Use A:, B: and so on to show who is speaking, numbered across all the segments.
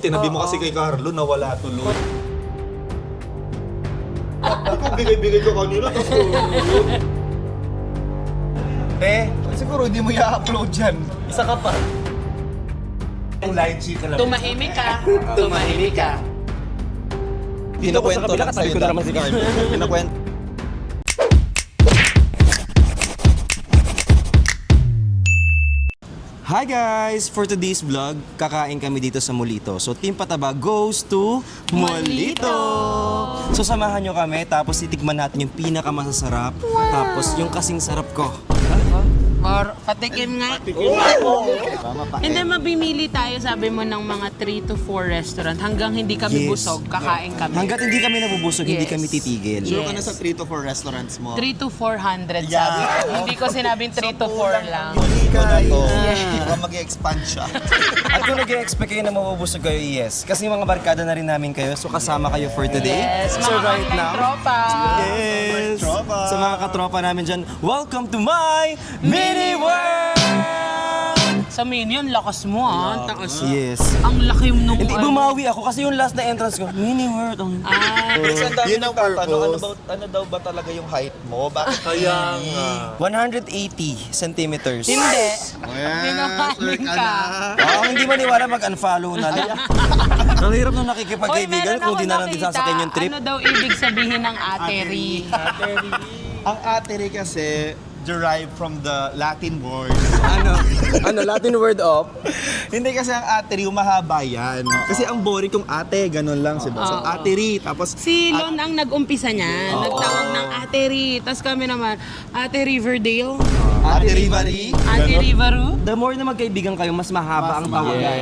A: Tinabi mo kasi kay Carlo na wala tuloy. Kung bigay-bigay ko kanina, tapos siguro hindi mo i-upload yan. Isa ka pa. Ang line sheet na lang.
B: Tumahimik ka. Tumahimik ka.
A: Pinakwento lang sa'yo na naman si Carlo. Pinakwento. Hi guys! For today's vlog, kakain kami dito sa Molito. So Team Pataba goes to Molito! So samahan nyo kami, tapos titikman natin yung pinakamasasarap. Tapos yung kasing sarap ko.
B: Or patikim nga. Hindi, mabimili tayo, sabi mo, ng mga 3 to 4 restaurant. Hanggang hindi kami
A: Yes.
B: busog, kakain kami.
A: Hanggat hindi kami nabubusog, hindi
B: Yes.
A: kami titigil.
B: Yes.
C: Sure ka na sa 3 to 4 restaurants mo?
B: 3 to 400
C: Yeah.
B: sabi ko. Hindi ko sinabing 3 to 4 lang.
C: Hindi ka na to. Baka mag-expand siya.
A: At kung nag-expect kayo na mabubusog kayo, yes. Kasi mga barkada na rin namin kayo, so kasama kayo for today.
B: Yes,
A: So
B: mga
A: right
B: online
A: now,
B: tropa.
A: yes.
C: Tropa.
A: Sa mga katropa namin dyan, welcome to my Mini World!
B: Sa Minion, lakas mo ah. Taas.
A: Yes.
B: Ang laki nung
A: Hindi, bumawi ako kasi yung last na entrance ko, Mini World.
C: Kasi ang dami
A: Yun ang
C: nagtatanong,
A: purpose.
C: ano daw ba talaga yung height mo? Bakit
A: Kaya nga. 180 centimeters.
B: Hindi.
C: Well,
B: Sinungaling ka.
A: Hindi maniwala mag-unfollow na lang. Ang hirap nung nakikipagkaibigan kung di na lang din sasakyan yung trip.
B: Ano daw ibig sabihin ng ateri?
C: Ang ateri kasi derived from the Latin word.
A: Ano, Latin word of?
C: Hindi kasi ang ateri, mahaba yan. Kasi ang boring kung ate, ganun lang. So ateri, tapos
B: Si Lon ang nag-umpisa niyan. Nagtawag ng ateri. Tapos kami naman, Ate Riverdale,
C: Ate Rivari.
B: Ate Rivaru.
A: The more na magkaibigan kayo, mas mahaba ang tawagan.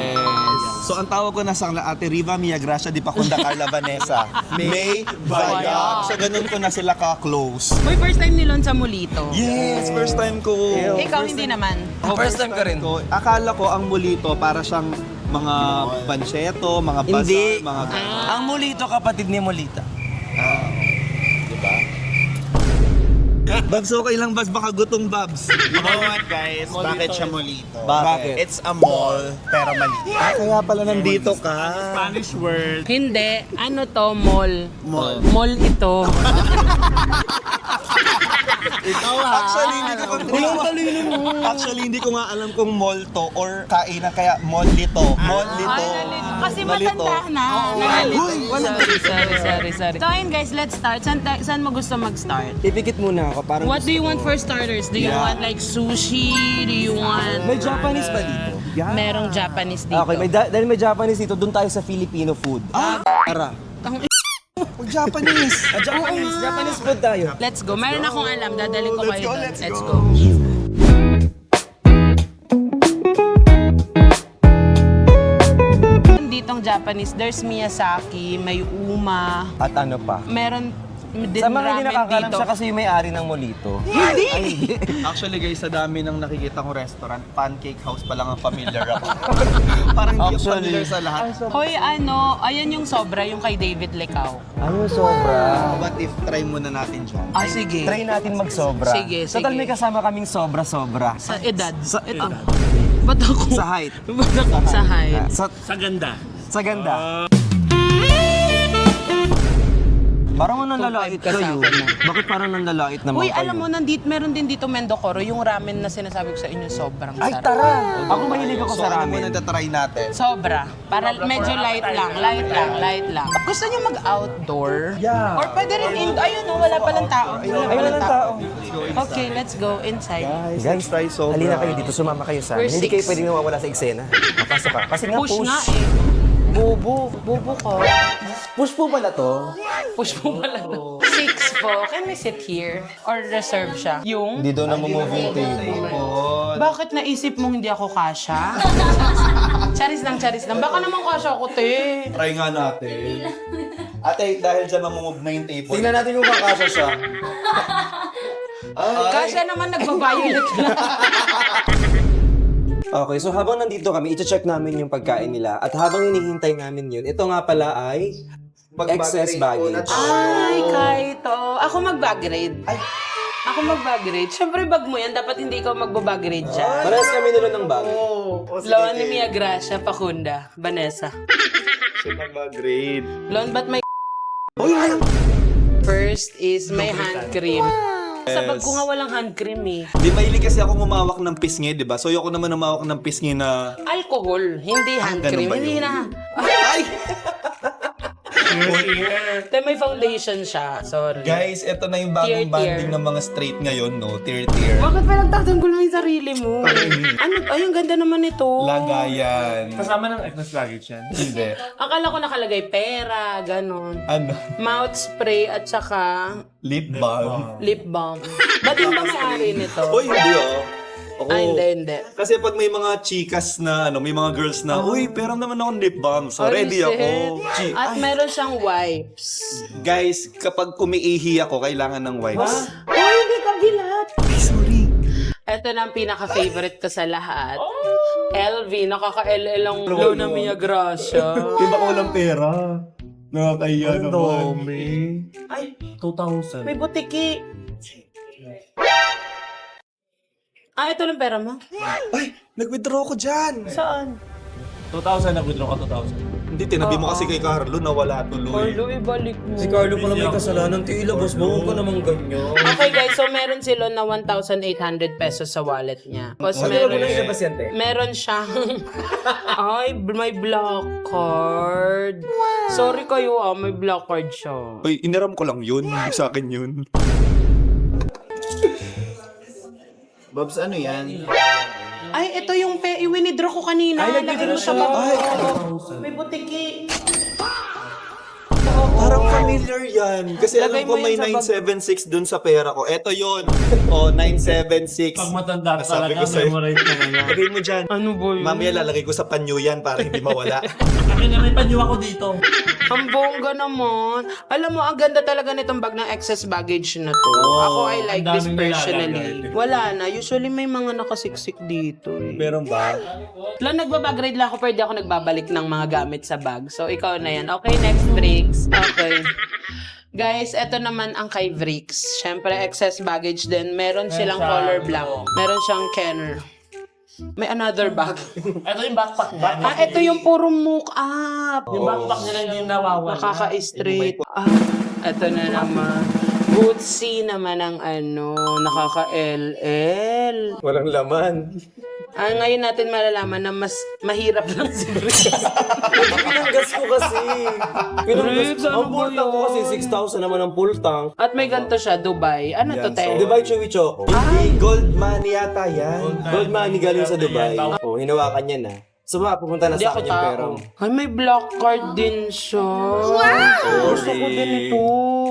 C: So ang tawag ko na sa Ate Riva, Mia Gracia, Di Pacunda, Carla Vanessa. May Bayag. So ganun ko na sila ka-close.
B: Uy, first time ni Lon sa Molito.
C: Yes, first time ko.
B: Ikaw hindi naman.
A: First time ka rin.
C: Akala ko ang Molito para siyang mga panseto, mga bazaar,
A: Hindi.
C: mga
A: Ang Molito, kapatid ni Molita.
C: diba? Babs, okay lang Babs, baka gutong Babs.
D: You know what guys? Bakit siya Molito?
C: Bakit?
D: It's a mall, pero maliit.
C: Kaya pala nandito ka.
D: Spanish word.
B: Hindi. Ano to? Mall.
C: Mall.
B: Mall ito.
C: Actually, hindi ko nga alam kung mall to or kainan, kaya mollito. Mollito.
B: Kasi
C: Nalito.
B: matanda na. Sorry. So ayun guys, let's start. Saan mo gusto mag-start?
A: Ipikit muna ako. Parang
B: What do you want for starters? Do you want like sushi? Do you want...
A: May Japanese pa dito.
B: Merong Japanese dito.
A: Okay, dahil may Japanese dito, doon tayo sa Filipino food. Tara.
C: Japanese.
A: Japanese food tayo.
B: Let's go. Meron akong alam. Dadalhin ko kayo doon.
C: let's
B: go. Ditong Japanese, there's Miyazaki, may Uma,
A: At ano pa?
B: meron din
A: Sa mga hindi
B: ramen
A: nakakalam,
B: dito.
A: siya kasi yung may-ari ng Molito.
C: Actually guys, sa dami ng nakikita kong restaurant, Pancake House pa lang ang familiar ako. Parang hindi ako familiar sa lahat.
B: Hoy, ayan yung sobra, yung kay David Lecao.
A: Ano sobra?
C: What if try muna natin dyan?
B: Ah, sige.
A: Try natin mag-sobra.
B: Sige.
A: Total may kasama kaming sobra-sobra.
B: Sa edad.
A: Sa-
B: Ito. Ba't ako?
A: Sa height.
B: Ba't ako? Sa height.
D: Sa ganda.
A: Sa ganda. Parang nanlalait kayo.
B: kasama na.
A: Bakit parang nanlalait naman
B: Uy,
A: kayo?
B: alam mo, meron din dito Mendocoro, yung ramen na sinasabi ko sa inyo, sobrang
A: Ay,
B: sarap.
A: tara! Ako mahilig ako
C: So
A: sa
C: ano muna
A: ramen.
C: na-try natin?
B: Sobra. Para medyo light lang. Gusto niyo mag-outdoor?
A: Yeah.
B: Or pwede rin ayun, wala palang tao.
A: Ay, walang tao.
B: Okay, let's go inside.
A: Guys,
C: try sobra.
A: halina kayo dito, sumama kayo sa amin.
B: We're
A: Hindi kayo
B: six.
A: pwedeng nawawala sa eksena. Papasok ka. Kasi nga
B: Push
A: push.
B: nga eh. Bobo ko.
A: Push po pala to.
B: Push mo pala to. 6 po. Can we sit here? Or reserve siya? Yung?
A: Hindi daw na-move yung table.
B: Bakit naisip mong hindi ako kasha? Charis lang. Baka naman kasha ako, te.
C: Try nga natin. Ate, dahil dyan mamumove na yung table.
A: Tingnan natin kung kakasya siya.
B: Kasha naman nagbabayot lang.
A: Okay, so habang nandito kami, iti-check namin yung pagkain nila. At habang hinihintay namin yun, ito nga pala ay excess baggage.
B: Ay, Kaito. Ako mag-bag raid. Ako mag-bag raid. Siyempre, bag mo yan. Dapat hindi ikaw mag-bag raid dyan.
A: Parehas kami nila ng bag.
B: Lawan ni Mia Gracia, Facunda, Vanessa.
C: Siya mag-grade.
B: Blonde, ba't may First is may hand cream. Sa bag ko nga walang hand cream eh.
C: Di mahilig kasi ako umawak ng pisngi, di ba? So ayoko naman umawak ng pisngi na...
B: Alcohol, hindi hand
C: ganun
B: cream.
C: ba
B: Hindi
C: yun?
B: na.
C: Ay!
B: Then may foundation siya. Sorry.
C: Guys, ito na yung bagong
B: Tier.
C: banding ng mga straight ngayon, no? Tier.
B: Bakit pa nagtatanggol mo yung sarili mo? Ano? Ay, ang ganda naman ito.
C: Lagayan.
D: Kasama ng excess luggage yan.
C: Hindi.
B: Akala ko nakalagay pera, ganon.
C: Ano?
B: Mouth spray at saka
C: Lip balm.
B: lip balm. Ba't yung ba may-ari nito?
C: Uy, hindi oh. Oo.
B: Ay, hindi.
C: Kasi pag may mga chikas na, may mga girls na, uy, pero naman akong lip balm. So,
B: Ay,
C: ready
B: shit.
C: ako.
B: At meron siyang wipes.
C: Guys, kapag umiihi ako, kailangan ng wipes.
B: Ay, hindi kabilat.
C: Ay, sorry.
B: Ito na ang pinaka-favorite ko sa lahat. LV, nakaka-LL ang low na Mia Gracia.
C: Diba ko walang pera? Nakakaya naman.
B: Ay,
D: 2,000.
B: may butiki. Ah, ito lang pera mo?
C: Ay, nag-withdraw ko dyan.
B: Saan?
D: 2,000 na withdraw ka 2,000.
C: Hindi, tinabi mo kasi kay Carlo, nawala tuloy.
B: Carlo, ibalik mo.
A: Si Carlo pala may kasalanan. Tila, boss. Bawang ka naman ganyan.
B: Okay guys, so meron sila na 1,800 pesos sa wallet niya. Tapos meron siyang, ay, may black card. Sorry kayo may black card siya.
C: Uy, iniram ko lang yun. Sa akin yun.
D: Bobs, ano yan?
B: Ay, ito yung i-withdraw ko kanina.
A: Ay,
B: Lagay
A: nag-withdraw
B: mo sa
A: siya.
B: bag. May butiki.
C: Parang familiar yan. Kasi
B: Lagay
C: alam ko
B: mo
C: may
B: yan sa
C: 976 dun sa pera ko. Eto yun. O, 976.
D: Pag matanda ka
C: Sabi
D: talaga,
C: ko sa'yo.
D: memorize ka na yan.
C: Lagay mo dyan.
B: Ano ba yun?
C: Mamaya lalagay ko sa panyo yan para hindi mawala.
D: Akin na may panyo ako dito.
B: Ang bongga naman. Alam mo, ang ganda talaga nitong bag ng excess baggage na to. Ako, I like
D: ang
B: this
D: daming
B: personally.
D: nilalagay.
B: Wala na. Usually may mga nakasiksik dito eh.
C: Meron ba?
B: Lang nagbabag-grade lang ako, pero di ako nagbabalik ng mga gamit sa bag. So, ikaw na yan. Okay, next breaks. Okay. Guys, eto naman ang kay Vrix. Siyempre, excess baggage din. Meron silang color black. Meron siyang Kenner. May another bag.
D: Ito yung backpack ba?
B: Ito yung puro mock up.
D: Yung backpack nila hindi nawawala.
B: Nakaka-straight. Eto na naman. Bootsy naman ang nakaka-LL.
C: Walang laman.
B: Ngayon natin malalaman na mas mahirap lang si Brix.
A: Pinanggas ko kasi.
B: Brix, ano
A: Ang full
B: ba
A: tank ko kasi
B: yun?
A: 6,000 naman ang full tank.
B: At may ganito siya, Dubai. Ano to, te?
A: Dubai Chewy Choco.
C: Hindi, gold money yata yan.
A: Gold money galing sa Dubai. Oh, hinawakan niya na. So pupunta na
B: Hindi
A: sa
B: ako
A: akin yung pera
B: tao.
A: mo.
B: Ay, may black card din siya. Gusto ko din ito.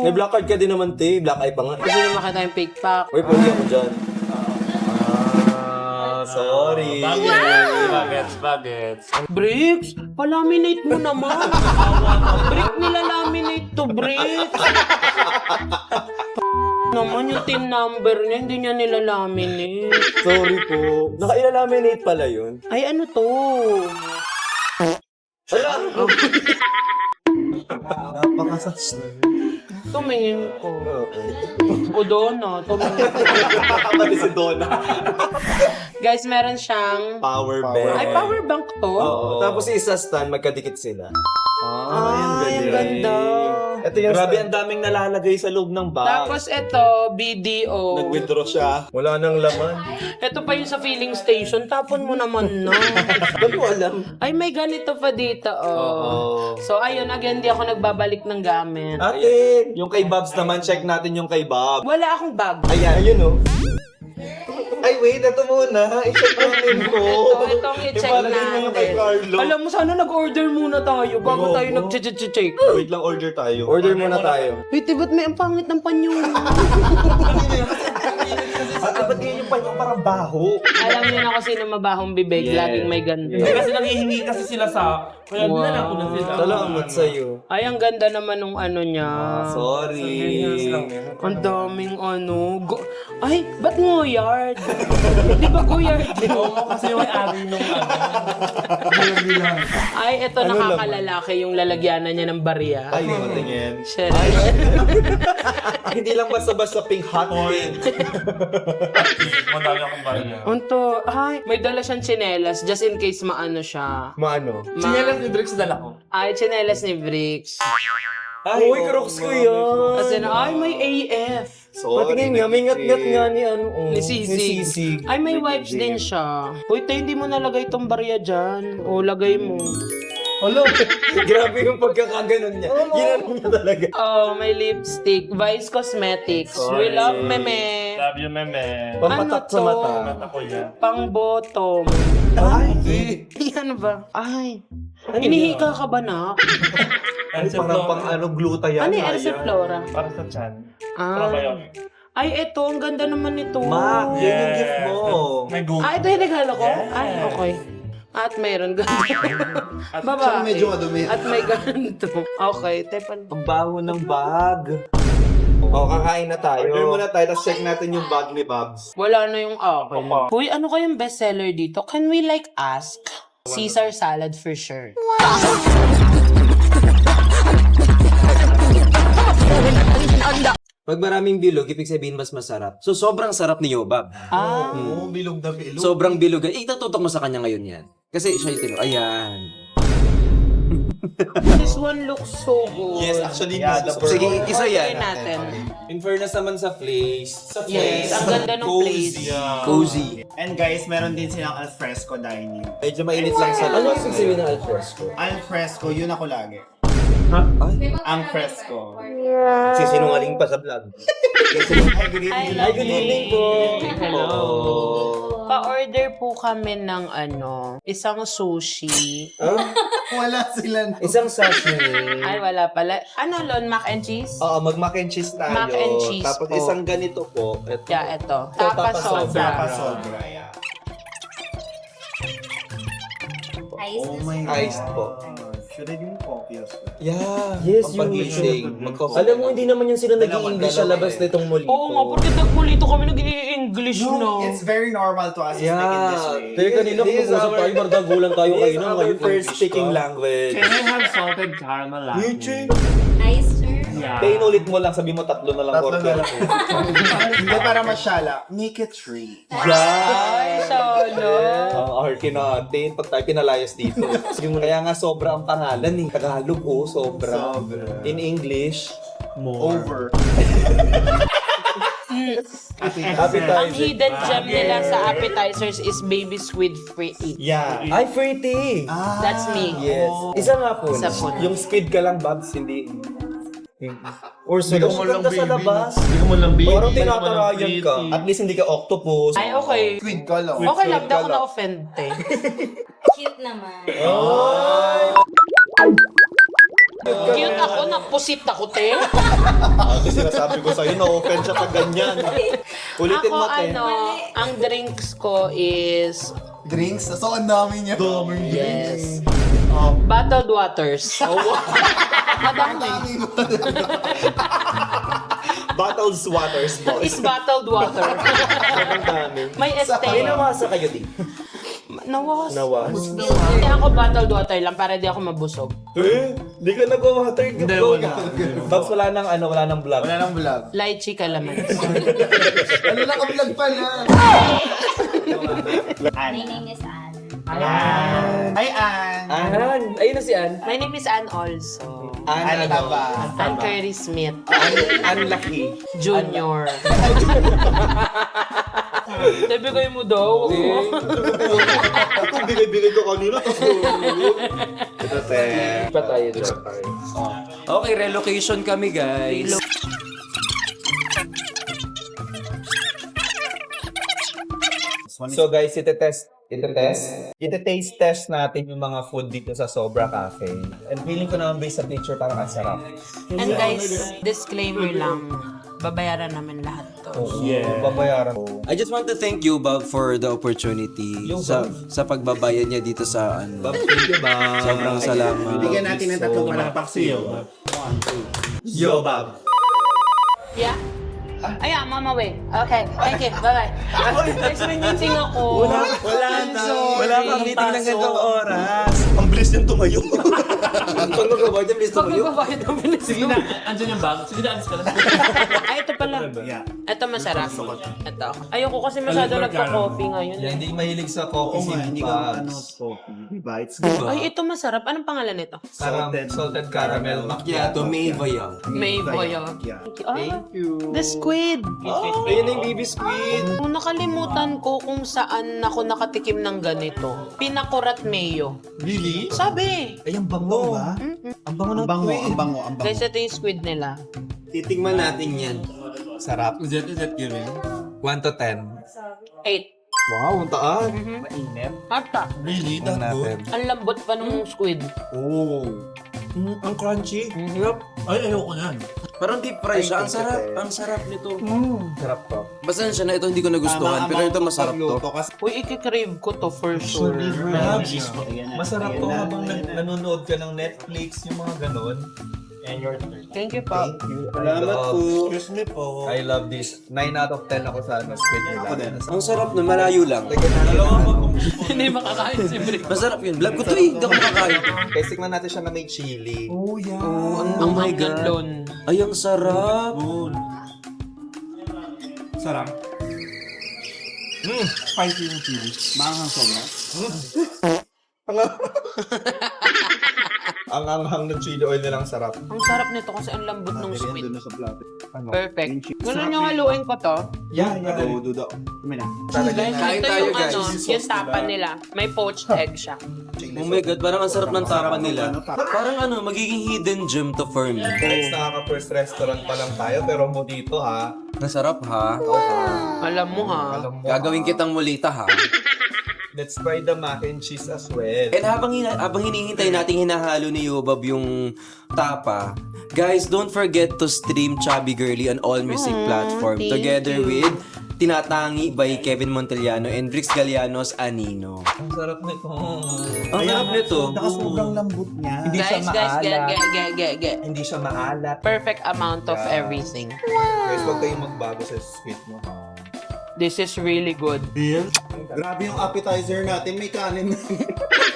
A: May black card ka din naman, te. Black eye pa nga.
B: Gusto nyo makita yung fake pack.
A: Uy, pwede ako dyan.
C: Sorry.
D: Bagets.
B: Bricks, palaminate mo naman. Brick, nilalaminate to, Bricks. Naman yung team number niya, hindi niya nilalaminate.
A: Sorry po. Naka-ilalaminate pala yun.
B: Ay, ano to?
C: Napakasas.
B: Tumingin ko. O doon, tumingin ko.
C: Nakakabali si Donna.
B: Guys, meron siyang...
C: Power bank.
B: Ay, power bank to?
A: Oo. Tapos isa stand, magkadikit sila.
B: Ay, ang ganda.
A: Ito yung
C: Grabe,
A: stand.
C: ang daming nalalagay sa loob ng bag.
B: Tapos ito, BDO.
C: Nag-withdraw siya.
A: Wala nang laman.
B: Ito pa yung sa filling station. Tapon mo naman na.
A: Ba't mo alam?
B: Ay, may ganito pa dito, So, ayun, again, di ako nagbabalik ng gamit.
C: Ate, yung kay Babs naman, check natin yung kay Bob.
B: Wala akong bag.
C: Ayan. Ayun oh. Ay, wait, ito muna. I-check natin ko.
B: Itong i-check
C: Ipalagay mo yung kay
B: natin.
C: Carlo.
B: Alam mo, sana nag-order muna tayo bago
C: Oo.
B: tayo nag-check.
C: Wait lang, order tayo.
A: Order muna tayo.
B: Wait, ba't may ang pangit ng panyo?
C: At ba't yun yung panyong parang baho?
B: Alam niyo na kung sino mabahong bibig, laging may ganda.
D: Kasi nangihingi kasi sila sa... Kaya dinala ko na sila.
A: Salamat sa'yo.
B: Ay, ang ganda naman nung niya.
C: Sorry.
B: Ang daming Ay, ba't ngoyard? Di ba goyard din?
D: Oo, kasi yung may-ari nung
B: Ay, ito nakakalalaki yung lalagyanan niya ng barya.
C: Ay, matingin.
B: Shit.
C: Hindi lang basta-basta pink hot pink.
D: Madami akong barya.
B: Unto, ay, may dala siyang tsinelas just in case maano siya.
A: Maano?
D: Sinelas ni Drix dala ko.
B: Ay, tsinelas ni Bricks.
A: Uy, Crocs ko yun.
B: Kasi ay, may AF.
A: Patingin nga, may ngat-ngat nga ni ano.
B: Ni Sisig. Ay, may wipes din siya. Uy, tayo hindi mo nalagay tong barya dyan. O, lagay mo.
A: Hello. Grabe yung pagkakaganon niya. Ginano niya talaga.
B: Oh, may lipstick. Vice Cosmetics. We love meme.
D: Love you, meme.
A: Pampatak sa mata.
D: Ako yan.
B: Pang bottom.
A: Ay,
B: Ano ba? Ay. Hinihika ka ba na?
C: Parang pang gluta yan.
B: Ano yung Elsa Flora?
D: Para sa chan.
B: Ah.
D: Ano ba yun?
B: Ay, eto. Ang ganda naman nito.
C: Mac, yan yung gift mo.
D: May gold.
B: Ay, ito yung regalo ko? Ay, okay. At mayroon ganito. Babae.
C: medyo madumi.
B: At may ganito. Okay, tepan.
C: Ang baho ng bag.
A: O, kakain na tayo.
C: Order muna tayo, tapos check natin yung bag ni Babs.
B: Wala na yung akin. Uy, ano kayong bestseller dito? Can we like ask? Caesar salad for sure.
A: Pag maraming bilog, ibig sabihin mas masarap. So, sobrang sarap ni Yobab.
B: Ah,
C: Oo, bilog na bilog.
A: Sobrang bilog. Itututok mo sa kanya ngayon yan. Kasi siya yung tino. Ayan.
B: this one looks so good.
C: Yes, actually, yeah,
A: Sige, isa
B: Orderin
A: yan.
B: natin.
A: In fairness naman sa place.
B: Yes, ang ganda ng place.
A: Cozy.
E: And guys, meron din silang alfresco dining.
C: Medyo mainit lang sa
A: Ano
C: labas.
A: yung sabihin ng alfresco?
E: Alfresco, yun ako lagi. Ang fresco.
A: Sisinungaling pa sa vlog.
E: Hi, good
B: I
E: evening.
B: love
A: good evening po.
B: Hello. Pa-order po kami ng isang sushi.
E: Wala sila.
A: Isang sashimi.
B: Ay, wala pala. Ano, Lon? Mac and cheese?
C: Oo, mag-mac and cheese tayo.
B: Mac and cheese
C: Tapos
B: po.
C: isang ganito po. Ito.
B: Yeah, eto. Tapa sobra.
E: Tapa sobra, yeah.
C: Oh my Iced po.
E: Should I do coffee as well?
C: Yeah.
A: Yes, you
C: Pag-gising, mag-coffee.
A: Alam mo, hindi naman yan sila nag-i-English sa labas nitong muli.
B: Oo nga, porque nagpulito kami nag-i-English
E: No,
B: na.
E: it's very normal to us to speak in this way.
A: Pero kanina kung
C: This is
A: mag-usap
C: our-
A: tayo, mardagulan tayo
C: This
A: kayo
C: is
A: na
C: our
A: ngayon.
C: first speaking language.
D: Can I have salted caramel latte?
F: Ice, sir.
D: Yeah.
C: Kaya inulit mo lang, sabi mo tatlo na lang.
E: Tatlo na
C: order.
E: lang. Hindi para masyala. Make it 3.
B: Ay, solo.
C: Ang arke natin, pag tayo pinalayas dito. Kaya nga sobra ang pangalan eh. Tagalog sobra.
E: Sobra.
C: In English,
E: Over.
B: Ang hidden gem nila sa appetizers is baby squid free.
C: yeah.
A: Ay, pretty!
B: That's me.
C: Yes.
A: Isa nga po.
B: Isa po.
C: Yung squid ka lang, Babs, hindi.
A: Or
C: Hindi
A: sila.
C: mo lang sa labas.
D: Hindi ko man lang baby.
C: Parang
D: hindi ko man lang
C: tinatarayan ka.
D: pretty.
C: At least hindi ka octopus.
B: Ay, okay.
E: Squid ka lang.
B: Okay lang,
C: squid
B: daw ako
C: ka lang.
B: na-offend eh.
F: Cute naman.
B: Cute ako, napusit ako, te.
C: Kasi sinasabi ko sa'yo, na-offend siya pag ganyan. Ulitin
B: Ako,
C: mo, te.
B: ang drinks ko is,
E: Drinks? So, ang dami niya.
B: yes, bottled waters. Madami.
C: Bottles waters, boss.
B: Is bottled water.
C: Ang dami.
B: May
A: May
B: este.
A: nawasa kayo din.
B: Nawas.
C: Nawas.
B: Hindi ako bottled water lang para di ako mabusog.
C: Di ka nag-water.
D: Hindi,
C: Go
D: wala.
C: ka. Babs, wala nang vlog.
E: Wala nang vlog.
B: Lychee kalamansi.
E: Ano lang ang vlog pala?
F: My name is Anne.
E: Hi, Ann.
A: Ann! Ayun na si Ann.
B: My name is Ann also.
E: Ann ba?
B: Ann Curry Smith
C: Unlucky.
B: Jr. Sabi kayo mo daw.
C: Ito, bigay-bigay ko kanina. Tapos ito, te.
A: Pa tayo dyan. Okay, relocation kami, guys.
C: So guys, ite-taste test natin yung mga food dito sa Sobra Cafe. And feeling ko naman based sa picture parang ang sarap.
B: And guys, disclaimer lang. Babayaran namin lahat to.
C: Babayaran ko.
A: I just want to thank you, Bob, for the opportunity sa pagbabayad niya dito sa
C: Bob, thank you, Bob.
A: Sobrang salamat.
E: Bigyan natin ng tatlong palakpak sa'yo.
C: Yo, Bob.
B: Yeah? Ayan, mama way. Okay, thank you. Bye-bye. Next rin yung sing ako.
C: Wala kang meeting ng ganitong oras. Ang bilis niyang tumayo.
A: Pag magbabayad yung listo
B: Pag
A: mo yun.
B: magbabayad ng bilis
D: Sige na, andyan yung bag. Sige na, alis ka na.
B: Ay, ito pala.
E: Yeah.
B: Ito masarap. Ito. Ayoko kasi masyado
D: Oliver
B: nagka-coffee ngayon.
C: Yan, hindi mahilig sa coffee
E: Oo nga,
C: si
E: hindi ka
C: Babs.
E: coffee. Diba? It's
B: Ay, ito masarap. Anong pangalan nito?
C: Salted caramel
A: Macchiato, may vaya.
B: May boyo.
E: Yeah.
B: Thank you. The squid.
A: Ayun na yung baby squid.
B: Kung nakalimutan ko kung saan ako nakatikim ng ganito. Pinakurat mayo.
C: Really?
B: Sabi.
C: Ay, ang bango. Ang bango ng
E: Ang bango.
B: Guys, ito yung squid nila.
A: Titigman natin yan.
C: Sarap.
D: Is that giving?
C: 1 to 10.
B: 8.
C: Wow, ang taas. Mainit.
B: Mata.
D: Really?
C: Tingnan natin.
B: Ang lambot pa nung squid.
C: Oh.
A: Ang crunchy.
D: Yup. Ay, ayoko yan.
A: Parang deep fry siya. Ang sarap. Ang sarap nito.
C: Sarap to.
A: Basta siya na ito hindi ko nagustuhan. Pero ito masarap to.
E: Kasi
B: Uy, ikikrave ko to for sure.
C: Masarap to habang nanonood ka ng Netflix, yung mga ganon. And your
B: Thank you, pa.
A: Salamat po.
E: excuse me po.
C: I love this. 9 out of 10 ako sa squid nila.
A: Ang sarap nun. Malayo lang.
B: Hindi makakain si Brick.
A: Masarap yun. Vlog ko to eh. Hindi ako makakain.
C: Kaya tignan natin siya na may chili.
E: Oh, yeah.
A: Oh my God.
B: Doon.
A: Ay, ang sarap.
E: Sarap. Spicy yung chili. Maanghang sobra.
C: Ang anghang ng chili oil nilang sarap.
B: Ang sarap nito kasi ang lambot ng squid.
E: Doon na sa plato.
C: Ano?
B: Perfect.
E: Yung
B: Ganun yung haluin ko to.
C: Yeah,
E: Oo, duda. Kami na.
B: Guys,
A: Kain
B: ito
A: tayo,
B: yung
A: guys.
B: ano, yung tapa nila. May poached egg siya.
A: Oh my God. Parang ang sarap ng tapa nila. Parang ano, magiging hidden gem to for me.
C: Guys, nakaka-first restaurant pa lang tayo, pero mo dito ha.
A: Nasarap ha.
B: Alam mo ha.
C: Alam mo,
A: Gagawin kitang mulita ha.
C: let's try the mac and cheese as well.
A: And habang hinihintay nating hinahalo ni Yobab yung tapa, guys, don't forget to stream Chubby Girly on all music platform
B: thank
A: together
B: you.
A: with Tinatangi by Kevin Montellano and Brix Galianos Anino.
C: Ang sarap nito.
A: Ang sarap nito.
E: Saka sobrang lambot niya.
C: Hindi siya
B: Guys,
C: maalat.
B: get.
C: Hindi siya maalat.
B: Perfect amount of
C: Yeah.
B: everything.
C: Guys, huwag kayong magbago sa sweet mo.
B: This is really good.
E: Grabe yung appetizer natin. May kanin na.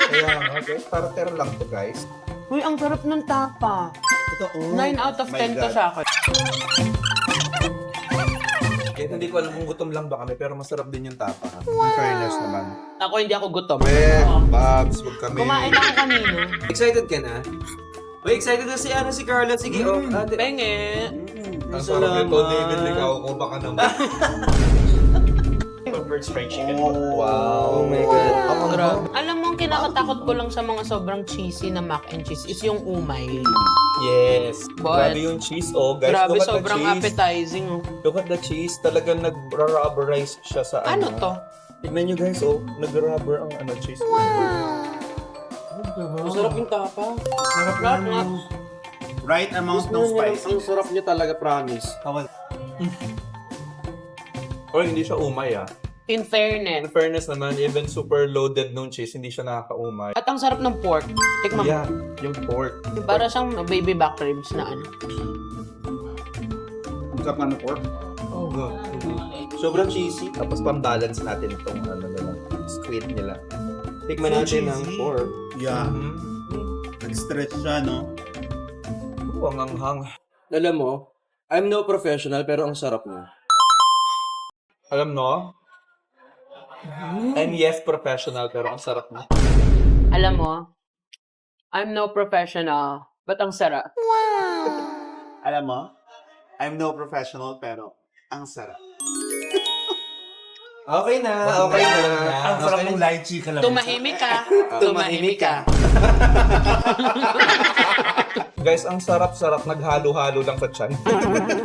C: Kaya nga, guys, starter lang to guys.
B: Uy, ang sarap ng tapa.
E: Ito, oh.
B: 9 out of 10 to
E: God.
B: sa akin.
C: Kahit hindi ko alam kung gutom lang ba kami, pero masarap din yung tapa. In fairness naman.
B: Ako hindi ako gutom.
C: Babs, huwag kami.
B: Kumain ako kanina.
A: Excited ka na? Uy, excited na si Carla. Sige, ate.
B: Penge.
C: Ang sarap nito, David, ikaw ko baka naman.
A: Oh my God.
B: Grabe. Alam mo, ang kinakatakot ko lang sa mga sobrang cheesy na mac and cheese is yung umay.
C: Yes.
B: But-
C: Grabe yung cheese, oh. Guys,
B: Grabe,
C: look at
B: sobrang
C: the cheese.
B: appetizing.
C: Look at the cheese. Talagang nag-rubberize siya sa
B: Ano to?
C: Tignan nyo guys, oh. Nag-rubber ang cheese.
A: Masarap yung tapa.
B: Sarap nga.
E: Right amount ng spicy.
A: Ang sarap niya talaga, promise.
C: Oh, hindi siya umay, ah.
B: In fairness.
C: In fairness naman, even super loaded nung cheese, hindi siya nakaka-umay.
B: At ang sarap ng pork. Tikman mo.
C: Yeah, yung pork.
B: Para siyang baby back ribs na ano.
E: Ang sarap ng pork.
C: Oh, good.
A: Sobrang cheesy.
C: Tapos pang-balance natin itong nila, squid nila.
A: Tikman
E: So
A: natin ang
E: cheesy.
A: pork.
E: Yeah. Nag-stretch siya, no?
C: Ang anghang.
A: Alam mo, I'm no professional pero ang sarap niya.
C: Alam no? And yes, professional, pero ang sarap na.
B: Alam mo, I'm no professional, but ang sarap.
E: Alam mo, I'm no professional, pero ang sarap.
A: Okay na.
D: Ang sarap ng lychee ka lang.
B: Tumahimik ka. Tumahimik ka.
C: Guys, ang sarap-sarap. Naghalo-halo lang sa tiyan.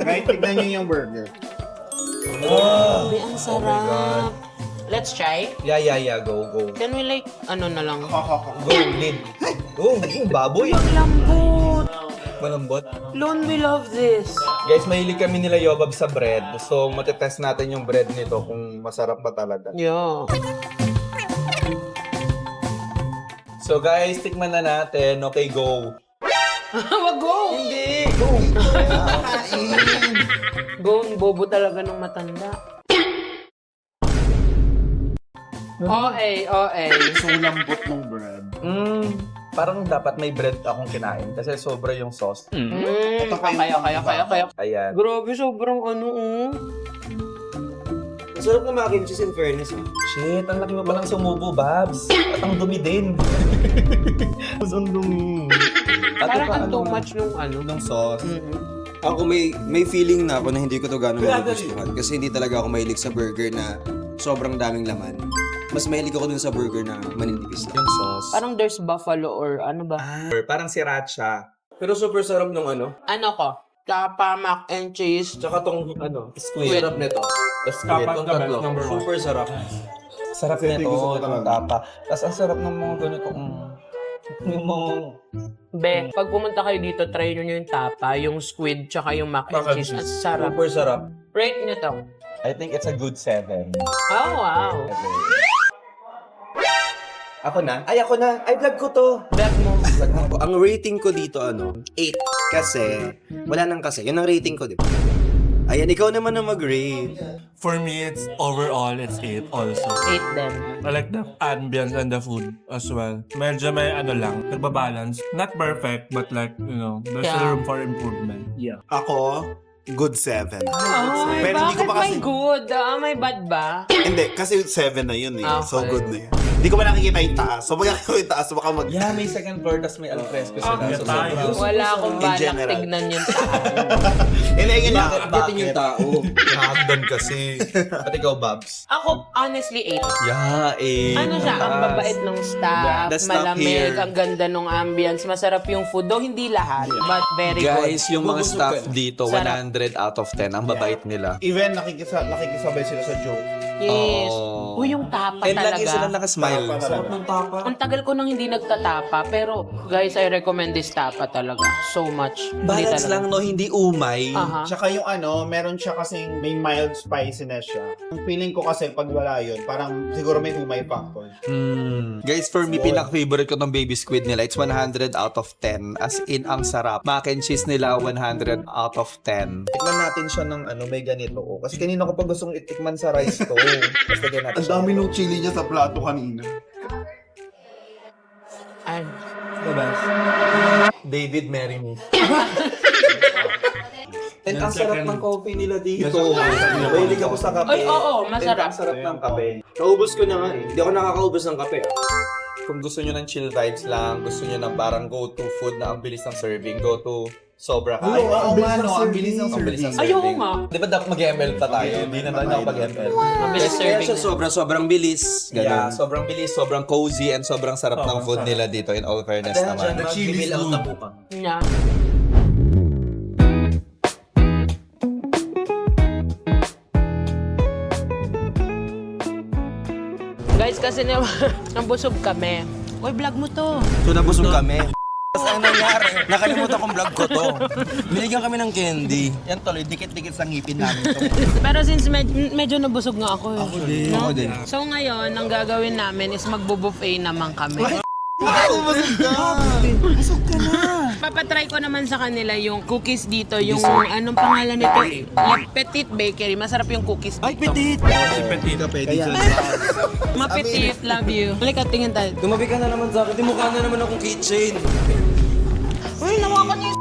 E: Right? Tignan niyo yung burger.
B: Grabe, ang sarap. Let's try.
C: Yeah. Go.
B: Can we like, ano na lang?
C: Go, Lin. Go, baboy.
B: Ang lambot.
C: Malambot.
B: Lon, we love this.
C: Guys, mahilig kami nila Yobab sa bread. So, matetest natin yung bread nito kung masarap ba talaga.
B: Yeah.
C: So, guys, tikman na natin. Okay, go.
B: Wag go! Hindi! Go! Go, ang bobo talaga ng matanda. OA.
E: So lambot ng bread.
C: Parang dapat may bread akong kinain kasi sobra yung sauce.
E: Ito pa yung
B: Kaya.
C: Ayan.
B: Grabe, sobrang
A: Masarap na mac and cheese in fairness, ha?
C: Shit, ang laki mo palang sumubo, Babs. At ang dumi din.
A: Ang dumi.
B: Parang ang too much nung
C: Nung sauce.
A: Ako may feeling na ako na hindi ko to gano'ng magugustuhan kasi hindi talaga ako mahilig sa burger na sobrang daming laman. Mas mahilig ako dun sa burger na maninipis lang.
C: Yung sauce.
B: Parang there's buffalo or ano ba?
C: Parang sriracha.
A: Pero super sarap nung ano.
B: Ano ko? Tapa, mac and cheese.
A: Tsaka tong ano,
C: Squid.
A: sarap nito.
D: Kapag the best number 1.
A: Super sarap.
C: Sarap nito. Itong tapa. Tapos ang sarap ng mga ganito. Yung mga...
B: Be, pag pumunta kayo dito, try nyo yung tapa, yung squid, tsaka yung mac and cheese. Ang sarap.
A: Super sarap.
B: Rate nyo to.
C: I think it's a good 7.
B: Oh, wow.
A: Ako na? Ay, ako na. Ay, vlog ko to.
B: Bet mo.
A: Ang rating ko dito, 8. Kasi, wala nang kasi. Yun ang rating ko, di ba? Ayan, ikaw naman na mag-rate.
D: For me, it's overall, it's 8 also.
B: 8 din.
D: I like the ambience and the food as well. Medyo may lang, nagbabalance. Not perfect, but like, there's
B: Yeah.
D: room for improvement. Yeah.
E: Ako, good 7.
B: Oh,
E: Pero hindi ko
B: bakit
E: pa
B: may
E: kasi-
B: good? May bad ba?
E: Hindi, kasi 7 na yun eh. So
B: Okay.
E: good na yun. Hindi ko pa nakikita yung taas. So pag nakikita yung taas, baka mag...
C: Yeah, may second floor, tapos may alfresco sila.
D: Okay,
C: So,
D: tayo.
C: sobrang-
B: Wala akong
E: In
B: balak
E: general.
B: tignan yung tao.
E: Hindi, yun lang.
A: Gating yung tao.
C: Nakakagdan kasi. At ikaw, Babs?
B: Ako, honestly, 8.
C: Yeah,
B: Ano siya, ang babait ng staff,
C: The staff
B: malamig,
C: here.
B: ang ganda ng ambience, masarap yung food. Though hindi lahat, but very
C: Guys,
B: good.
C: yung mga staff dito,
B: Sarap.
C: 100 out of 10. Ang babait nila.
E: Even nakikisabay sila sa joke.
B: Yes.
C: Oo.
B: Uy, yung tapa
C: And lagi sila
B: talaga.
C: nakasmile.
E: Sarap
A: ng tapa.
B: Ang tagal ko nang hindi nagtatapa, pero guys, I recommend this tapa talaga. So much. Hindi
C: Balance
B: talaga.
C: lang, no? Hindi umay.
B: Aha.
E: Tsaka yung meron siya kasing may mild spiciness siya. Ang feeling ko kasi pag wala yun, parang siguro may umay factor.
C: Guys, for me, pinaka-favorite ko ng baby squid nila, it's 100 out of 10. As in, ang sarap. Mac and cheese nila, 100 out of 10. Tikman natin siya ng may ganito. Oh. Kasi kanina ko pa gustong itikman sa rice to. Tapos lagyan natin
E: Ang dami nung chili niya sa plato kanina.
B: Ay.
C: David, marry me. And ang sarap ng coffee nila dito. Mahilig ako sa kape.
B: Ay, oo, masarap.
C: And ang sarap ng kape.
A: Naubos ko na nga eh. Hindi ako nakakaubos ng kape.
C: Kung gusto nyo ng chill vibes lang, gusto nyo ng parang go-to food na ang bilis ng serving, go to sobra ka.
E: Ang bilis ng serving.
B: Ay, oo nga.
C: Di ba dapat mag-ML pa tayo? Hindi na tayo mag-ML.
B: Mabilis
A: Kaya
B: serving.
A: siya sobrang bilis.
C: Yeah,
A: Ganun.
C: sobrang bilis, sobrang cozy, and sobrang sarap ng food nila dito in all fairness naman.
E: chili
C: out na bukang.
B: Yeah. Guys, kasi nabusog kami. Uy, vlog mo to.
A: So nabusog kami. Tapos ano nangyari? Nakalimutan kong vlog ko to. Binigyan kami ng candy.
C: Yan tuloy, dikit-dikit sa ngipin namin ito.
B: Pero since medyo nabusog nga ako. Ako
A: din. Ako din.
B: So ngayon, ang gagawin namin is magbo-buffet naman kami. Papatry ko naman sa kanila yung cookies dito, yung anong pangalan nito? Le Petit Bakery. Masarap yung cookies dito.
A: Ay, petit!
B: Mapetit, love you. Halika, tingin tayo.
A: Tumabi ka na naman sa akin. Di mukha na naman akong kitchen.
B: Uy, nawakan niyo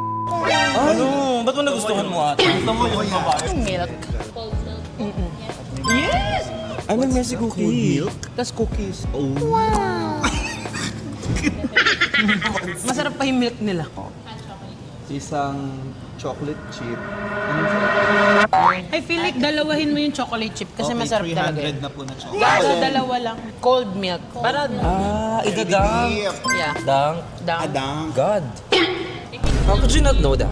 A: Ano? Ba't mo nagustuhan mo ate?
B: yung milk. Yes!
A: Ay, may messy cookie.
B: Tapos cookies. Oh. Wow! Masarap pa yung milk nila.
C: Isang chocolate chip.
B: I feel like dalawahin mo yung chocolate chip kasi masarap talaga.
C: 300 na po na chocolate.
B: Gaso, dalawa lang. Cold milk. Para,
A: Idadang.
B: yeah.
A: Dang.
B: Down.
A: God. How could you not know that?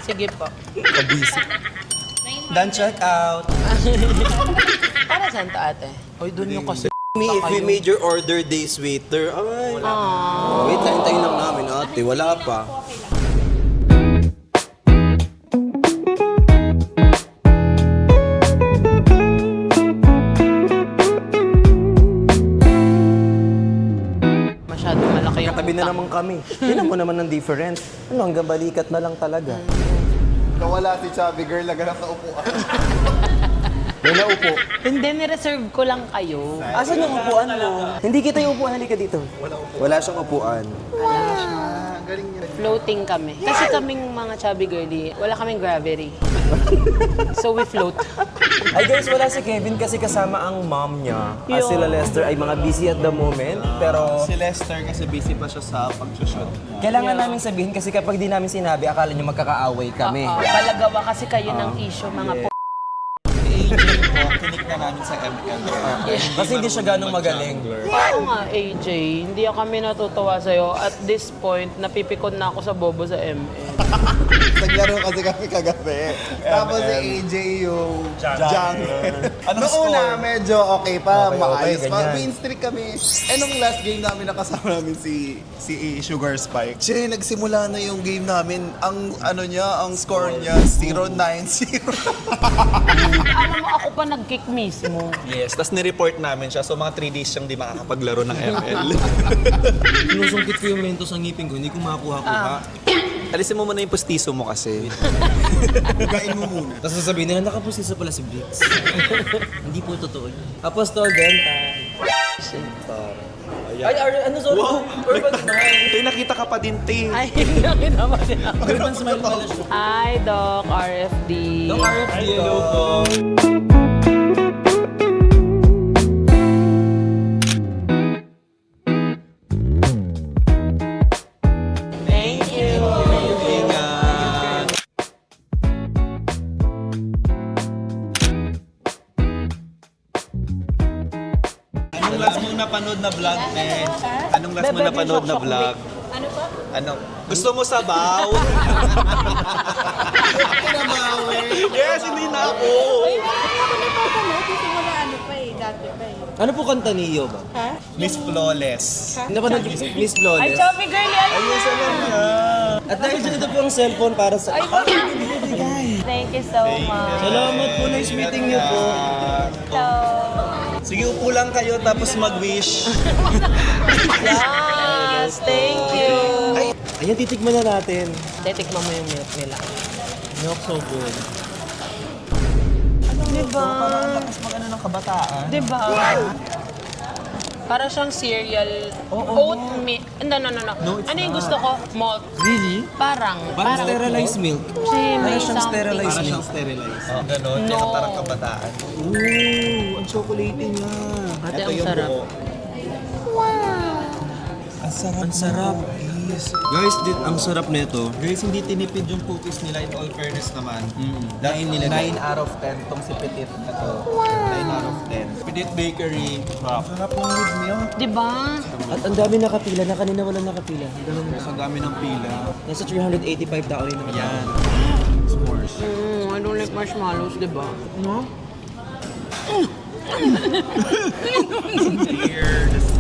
B: Sige po.
A: Done check out.
B: Para saan to ate? Uy, dun yung kasi.
A: Me, if we made your order days waiter, ay. Wait, tayo lang namin ate. Wala pa.
B: Masyado malaki yung
A: Tabi na naman kami. Tingnan mo naman ng different. Ano, hanggang balikat na lang talaga.
E: Nawala si Chubby Girl, naganap na upuan.
A: May naupo.
B: Hindi, nireserve ko lang kayo.
A: Asan yung upuan mo? Hindi kita yung upuan, halika dito. Wala siyang upuan.
B: Floating kami. Kasi kaming mga chubby girly, wala kaming gravity. So we float.
A: Ay guys, wala si Kevin kasi kasama ang mom niya. At
B: Yo.
A: sila Lester ay mga busy at the moment. Pero
C: Si Lester kasi busy pa siya sa pag-shoot.
A: kailangan namin sabihin kasi kapag di namin sinabi, akala niyo magkakaaway kami.
B: Palagawa kasi kayo ng issue, mga po.
C: Kinik na namin sa ML.
A: Kasi hindi siya ganong magaling.
B: Oo nga, AJ, hindi kami natutuwa sa'yo. At this point, napipikon na ako sa bobo sa ML.
C: Naglaro kasi kami kagabi. Tapos si AJ yung jungler. Anong
E: Noong una,
C: score?
E: medyo okay pa,
A: Okay,
E: maayos
A: okay,
E: pa.
A: ganyan.
E: Win streak kami. Eh, nung last game namin, nakasama namin si Sugar Spike. Siya yung nagsimula na yung game namin. Ang ano niya, ang score niya, 0-9-0.
B: Alam mo, ako pa nag-kick mismo.
C: Yes, tapos nireport namin siya. So mga 3 days siyang di makakapaglaro ng ML.
A: Sinusungkit ko yung mentos ng ngipin ko, hindi ko makakuha-kuha.
C: Alisin mo muna yung postiso mo kasi.
E: Hugain mo muna.
A: Tapos sasabihin nila, nakapustiso pala si Briggs. Hindi po totoo yun. Apostol Denta. Ay, ano sorry? Urban Smile.
C: Tay, nakita ka pa din, Tay.
B: Ay, hindi ako naman sila.
A: Urban Smile pala siya.
B: Hi, Doc, RFD.
A: Dong RFD. Hello po.
B: Thank you.
C: Ingat. Anong last mo napanood na vlog, te? Anong last mo
B: Bebe,
C: napanood na
B: shock
C: vlog?
F: Ano pa?
C: Ano? Gusto mo sabaw? Yes, hindi na ako.
A: Ano po kanta niyo ba?
C: Miss Flawless.
A: Napanood niyo Miss
B: Ay,
A: Flawless?
B: chubby girly, alam mo.
A: At dahil dyan, ito po ang cellphone para sa...
B: Thank you so much.
A: Salamat po, nice meeting niyo po.
C: Sige, upo lang kayo tapos mag-wish.
B: Yes, thank you.
A: Ayan, titikman na natin.
B: Titikman mo yung milk nila.
A: Milk so good.
B: Diba?
C: Tapos mag-ano ng kabataan.
B: Diba? Para siyang cereal. Oatmeal. No. Ano yung gusto ko? Malt.
A: Really?
B: Parang
A: Sterilized milk.
B: Kasi may
A: Para siyang
B: something.
A: sterilized
C: Para
A: milk.
C: siyang sterilized. Oh, ganon.
B: No.
C: Kaya parang kabataan.
A: Ooh, ang chocolate niya.
B: Ate,
C: Ito
B: ang
C: yung
B: sarap.
C: buo. Ang sarap.
A: Ang sarap. Guys, ang sarap nito.
C: Guys, hindi tinipid yung cookies nila in all fairness naman.
A: Dahil nilagay.
C: 9 out of 10 tong si Petit na to. 9 out of 10. Petit Bakery. Ang sarap ng with milk.
B: Diba?
A: At ang dami nakapila na kanina walang nakapila. Ang dami na.
C: Ang dami ng pila.
A: Nasa 385 tao rin nakapila.
C: Yan. S'mores.
B: I don't like marshmallows, diba?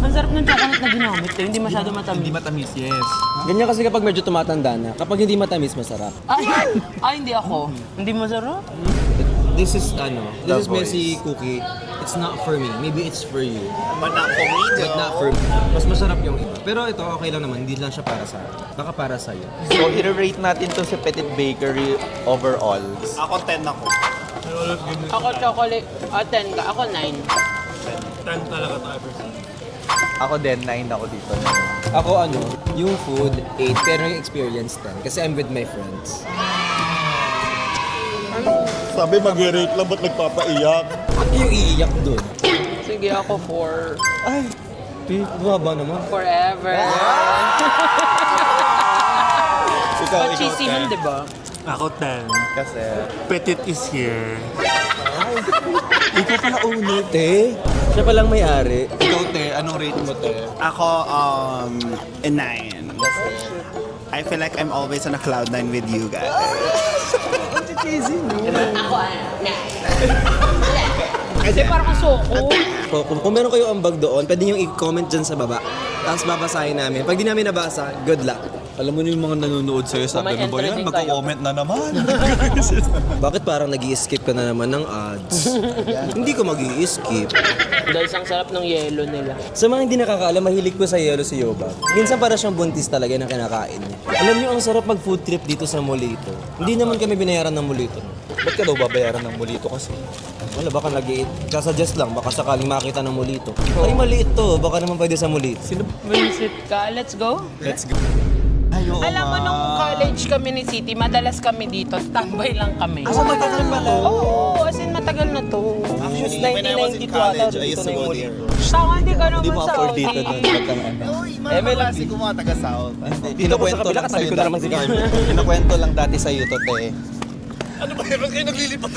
B: Ang sarap ng chocolate na ginamit eh. Hindi masyado matamis.
C: Hindi matamis, yes.
A: Ganyan kasi kapag medyo tumatanda na. Kapag hindi matamis, masarap.
B: Ay, hindi ako. Hindi masarap?
A: This is
C: The
A: this is
C: voice.
A: messy cookie. It's not for me. Maybe it's for you.
E: But not for me,
A: But not for me. Mas masarap yung iba. Pero ito, okay lang naman. Hindi lang siya para sa akin. Baka para sa'yo.
C: So, i-rate natin to si Petit Bakery overall.
E: Ako 10 ako.
B: Ako chocolate. 10 ka. Ako 9.
D: 10 talaga to ever since.
C: Ako din, 9 ako dito.
A: Ako yung food, 8. Pero yung experience 10. Kasi I'm with my friends.
E: Sabi mag-rate lang, ba't nagpapaiyak?
A: At yung iiyak dun.
B: Sige, ako 4.
A: Ay, bumaba naman.
B: Forever. But cheesy yun, diba?
D: Ako 10.
C: Kasi,
D: Petit is here.
A: Ikaw pala owner, te. Siya palang may-ari.
C: ikaw, te, anong rate mo, te?
E: Ako, a 9. I feel like I'm always on a cloud 9 with you guys.
F: Ako, 9.
B: Kasi parang kasoko.
A: Kung meron kayo ambag doon, pwede nyo i-comment dyan sa baba. Tapos babasahin namin. Pag di namin nabasa, good luck.
C: Alam mo yung mga nanonood sa'yo, sabi
B: May
C: mo ba yan?
B: entry din
C: Magko-comment na naman.
A: Bakit parang nag-i-skip ka na naman ng ads? Hindi ko mag-i-skip.
B: Guys, ang sarap ng yelo nila.
A: Sa mga hindi nakakaalam, mahilig ko sa yelo si Yobab. Minsan para siyang buntis talaga na kinakain niya. Alam niyo, ang sarap mag-food trip dito sa Molito. Hindi naman kami binayaran ng Molito.
C: Ba't ka daw babayaran ng Molito kasi?
A: Wala, baka nag-i-suggest lang, baka sakaling makita ng Molito. Ay, maliit to, baka naman pwede sa Molito.
B: Visit ka. Let's go.
C: Let's go. Ayaw,
B: Alam mo, nung college kami ni City, madalas kami dito. Standby lang kami.
A: matagal pala.
B: Oo, as in matagal na to.
E: Actually, when I was in college, I used to go there.
B: Tama, hindi ka naman
C: Hindi mo
B: sa
C: afford dito
B: Audi.
C: doon. Ba't kang ano?
E: Uy, mga klase ko mga taga-South.
A: Dito ko sa kabila, katabi ko na naman si Carmen.
C: Kinakwento lang dati sa iyo to, te.
E: Ano ba yun? Ba't kayo naglilipat?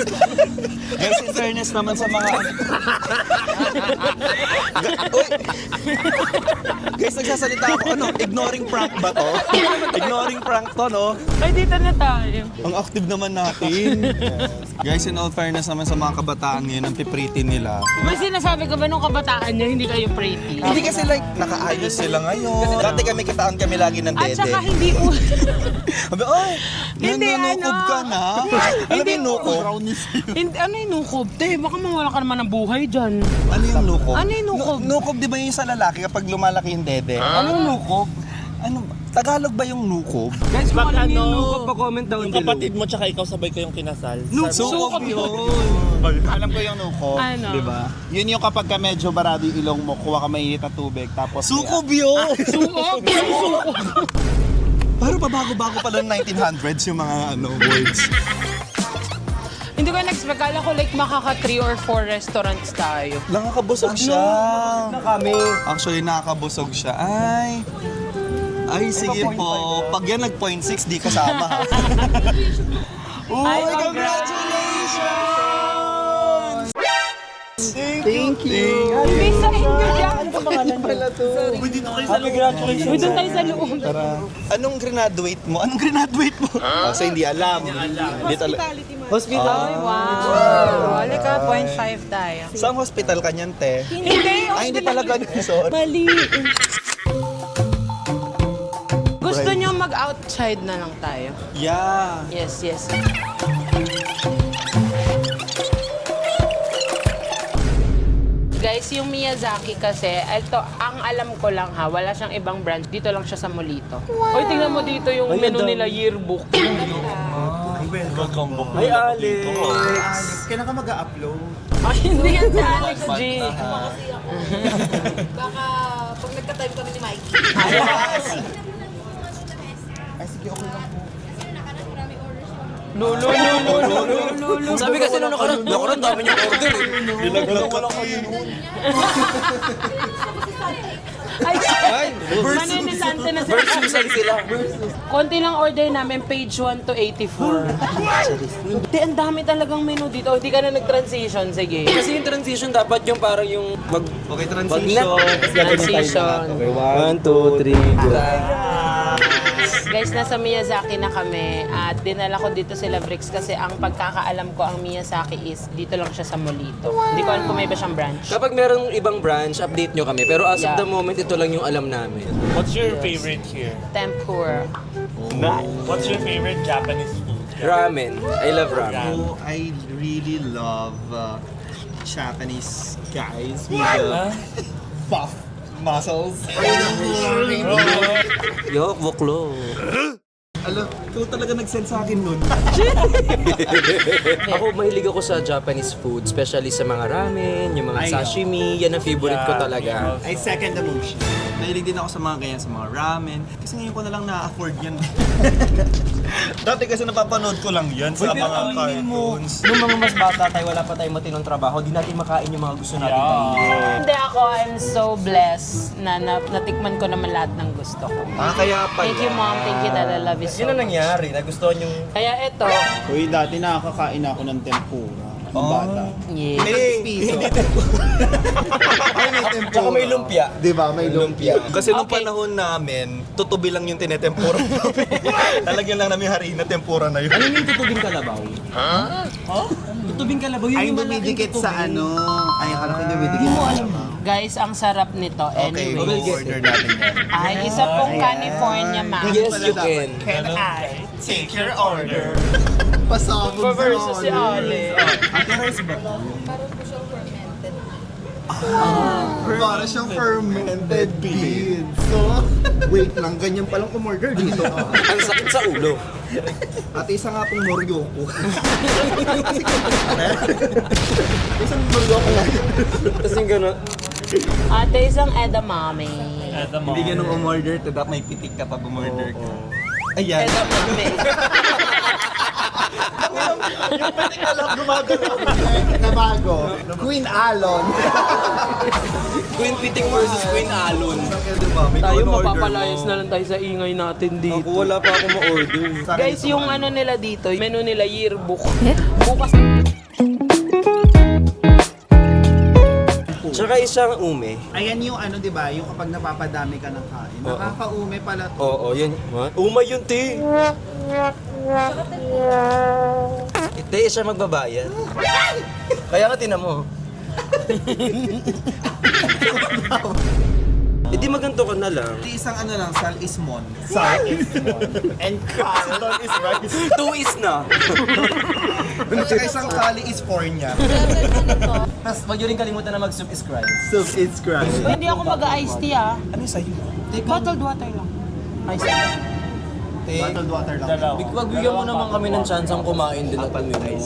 C: Guys, in fairness naman sa mga... Uy! Guys, nagsasalita ako. Ano? Ignoring prank ba to? Ignoring prank to, no?
B: Ay, dito na tayo.
C: Ang active naman natin. Guys, in all fairness naman sa mga kabataan ngayon, ang pipriti nila.
B: May sinasabi ka ba nung kabataan niyo, hindi kayo pretty?
C: Hindi kasi like, nakaayos sila ngayon. Dati kitaan kami lagi ng
B: At
C: dede.
B: saka hindi
C: Sabi, ay,
B: Hindi,
C: nanunukob
B: ano?
C: ka na. Alam mo yung nukob?
B: Hindi, ano yung nukob? Te, baka mawala ka naman ng buhay dyan.
C: Ano yung nukob?
B: Ano yung nukob?
C: Nukob, di ba yung sa lalaki kapag lumalaki yung dede? Anong nukob? Ano ba? Tagalog ba yung nukob?
A: Guys, kung alam niyo yung nukob, pa-comment down below.
D: Kapatid mo tsaka ikaw sabay kayong kinasal.
C: Sukob yun.
E: Alam ko yung nuko.
B: Ano?
E: Di ba? Yun yung kapag ka medyo barado yung ilong mo, kuha ka mainit na tubig, tapos...
C: Sukob yun!
B: Sukob!
C: Pero pabago-bago pa lang 1900s yung mga words.
B: Hindi ko na-expect. Kala ko like makaka 3 or 4 restaurants tayo.
C: Nakakabusog siya.
A: kami.
C: Actually, nakakabusog siya. Ay, sige po. Pag yan nag-0.6, di kasama ha.
B: Ay,
C: Uy, congratulations! Thank you.
B: Hindi sa inyo dyan.
A: Happy graduation.
B: Uy, doon tayo sa loob.
C: Anong graduate mo? Anong graduate mo? Kasi hindi alam. Hindi
A: Hospital.
B: Wow. Wala ka, 0.5 tayo.
C: Saan hospital ka niyan, te?
B: Hindi,
C: Ay, hindi pala ganun. Sorry.
B: mali. Gusto nyo mag-outside na lang tayo?
C: Yeah.
B: Yes, yes. Guys, yung Miyazaki kasi, ito, ang alam ko lang ha, wala siyang ibang branch. Dito lang siya sa Molito. Oy, tingnan mo dito yung
A: Ay,
B: menu
A: ang
B: nila, yearbook.
D: Welcome book.
A: Ay, Alex.
E: Kailan ka mag-upload?
B: Ay, hindi yan si Alex G.
F: Baka pag nagka-time kami ni Mikey.
E: Ay, sige, okay lang po.
B: Lulu.
A: Sabi kasi nung nakaraan, dami niyang order eh.
C: Nilaglag ka lang kayo noon.
B: Ay, maninisante na sila.
A: Versusan sila.
B: Konti lang order namin, page 1 to 84. Hindi, ang dami talagang menu dito. Hindi ka na nag-transition, sige.
A: Kasi yung transition dapat yung parang yung
C: Okay,
A: Wag
C: transition.
B: Transition.
A: Okay, 1, 2, 3, go.
B: Guys, nasa Miyazaki na kami at dinala ko dito sila Bricks kasi ang pagkakaalam ko ang Miyazaki is dito lang siya sa Molito. Hindi ko alam kung may iba siyang branch.
A: Kapag merong ibang branch, update nyo kami. Pero as
B: Yeah.
A: of the moment, ito lang yung alam namin.
D: What's your favorite here?
B: Tempura.
D: What's your favorite Japanese food?
A: Ramen. I love ramen.
E: Oh, I really love Japanese guys with the puff muscles.
A: Yok, buklo.
C: Alam, ikaw talaga nag-send sa akin nun.
A: Ako, mahilig ako sa Japanese food, especially sa mga ramen, yung mga sashimi. Yan ang favorite ko talaga.
E: I second the motion.
C: Nahilig din ako sa mga ganyan, sa mga ramen. Kasi ngayon ko na lang na-afford yan. Dati kasi napapanood ko lang yan sa mga cartoons.
A: Nung mga mas bata tayo, wala pa tayong matinong trabaho, di natin makain yung mga gusto natin kainin.
B: Hindi ako, I'm so blessed na natikman ko naman lahat ng gusto ko.
C: Kaya pala.
B: Thank you, Mom. Thank you, Dad. I love you so
A: Yun ang
B: much.
A: nangyari, nagustuhan yung...
B: Kaya ito,
E: Uy, dati nakakain ako ng tempura. Ng bata.
B: yeah.
E: Piso. Ay, may tempura.
A: Tsaka may lumpia.
E: Di ba? May lumpia.
C: Kasi nung
B: Okay.
C: panahon namin, tutubi lang yung tinetempura namin. Lalagyan lang namin harina, tempura na yun.
A: Ano yung tutubing kalabaw? Ha? Tutubing kalabaw, yun
E: Ay,
A: yung malaking
E: dumidikit
A: tutubing.
E: sa ano. Ay, akala ko dumidikit sa ano.
B: Guys, ang sarap nito.
E: Okay,
B: Anyway.
E: order natin yan.
B: Ay, isa pong California mango.
A: Yes, you can.
E: Can I take your order? Pasabog
B: Versus si Ale.
E: Ate Rice ba? Para siyang fermented beans. So, wait lang, ganyan palang umorder dito.
A: Ang sakit sa ulo.
E: At isa nga pong moryoko. Isang moryoko lang.
A: Tapos yung gano'n.
B: Ate, isang edamame.
C: Hindi ganun umorder, tadak may pitik ka pag umorder ka. Ayan.
B: Edamame.
E: Yung pwede ka lang gumagalaw. Nabago. Queen Alon.
A: Queen Pitik versus Queen Alon.
B: Tayo mapapalayas na lang tayo sa ingay natin
A: Ako
B: dito.
A: wala pa ako ma-order.
B: Guys, yung ano nila dito, menu nila yearbook. Bukas.
A: Tsaka isang ume.
G: Ayan yung ano, di ba? Yung kapag napapadami ka ng kain.
A: Oo.
G: Nakakaume pala to.
A: Oo, yan. What? Umay yun, te. Te, siya magbabayad. Kaya nga tinan mo. Eh di maganto ka na lang.
G: Isang ano lang, Sal Ismon.
E: And Carl is rice.
A: 2 is na.
E: At saka isang kali is Fornia.
A: Tapos wag nyo rin kalimutan na mag-subscribe.
E: So it's rice.
B: Oh, hindi ako mag-iced tea ah.
A: Ano yung sa'yo?
B: Bottled water lang.
A: Iced tea. Te,
E: Bottled water lang.
A: wag bigyan mo naman kami ng chance ang kumain din at uminom.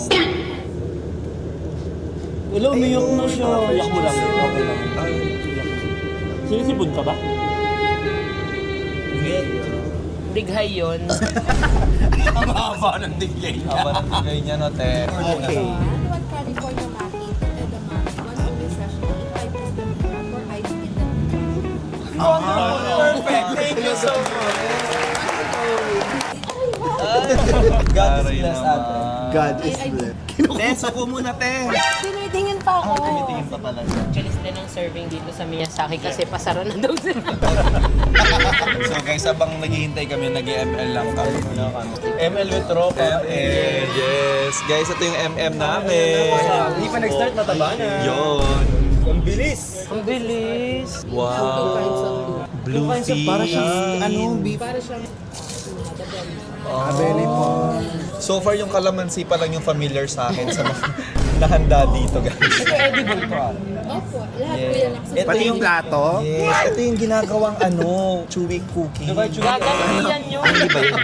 A: Wala, umiyak na siya. Iyak mo lang. Okay lang.
D: Sinisipon ka ba?
B: Dighay yun.
A: Ang haba ng diglay niya.
C: Haba ng bigay niya, no, te.
E: Okay.
F: Ano ang California Maki, edamame, 1 only sachet, 5 is the for ice in the
A: Perfect. Thank you so much. God is blessed, ate.
E: God is blessed.
C: Te, suko muna, te.
F: Tinitingin pa ako.
C: Tingin pa talaga.
B: Chalis din ang serving dito sa Miyazaki kasi pasara na daw sila.
C: So guys, habang naghihintay kami, nag-ML lang kami. ML with tropa. ML, yes. Guys, ito yung MM namin.
A: Hindi pa nag-start, mataba na.
C: Yun.
A: Ang bilis.
B: Ang bilis.
C: Wow. Blue fish.
E: Para siyang, ano, beef.
F: Para siyang
E: Abeli po.
C: So far, yung kalamansi pa lang yung familiar sa akin sa mga nahanda dito, guys.
A: Edible pa.
F: opo. Lahat po yan ako sa
E: Pati yung plato.
C: Yes, ito yung ginagawang chewy cookie.
B: Gagamihan nyo.
C: Hindi ba yun?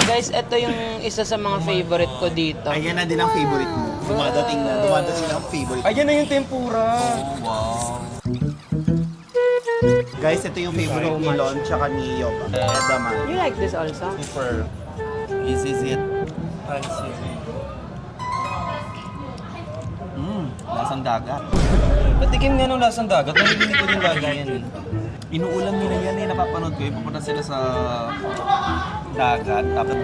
B: Guys, ito yung isa sa mga favorite ko dito.
G: Ayan na din ang favorite mo. Dumadating na ang favorite.
A: Ayan na yung tempura.
G: Guys, ito yung favorite ni Lon tsaka ni Yoba. Edamame.
B: You like this also?
C: Super. Easy is it. Lasang dagat.
A: Patikim nga nung lasang dagat. Narinig ko din lagi yan.
C: Inuulam nila yan eh, napapanood ko eh. Pupunta sila sa dagat. Tapos,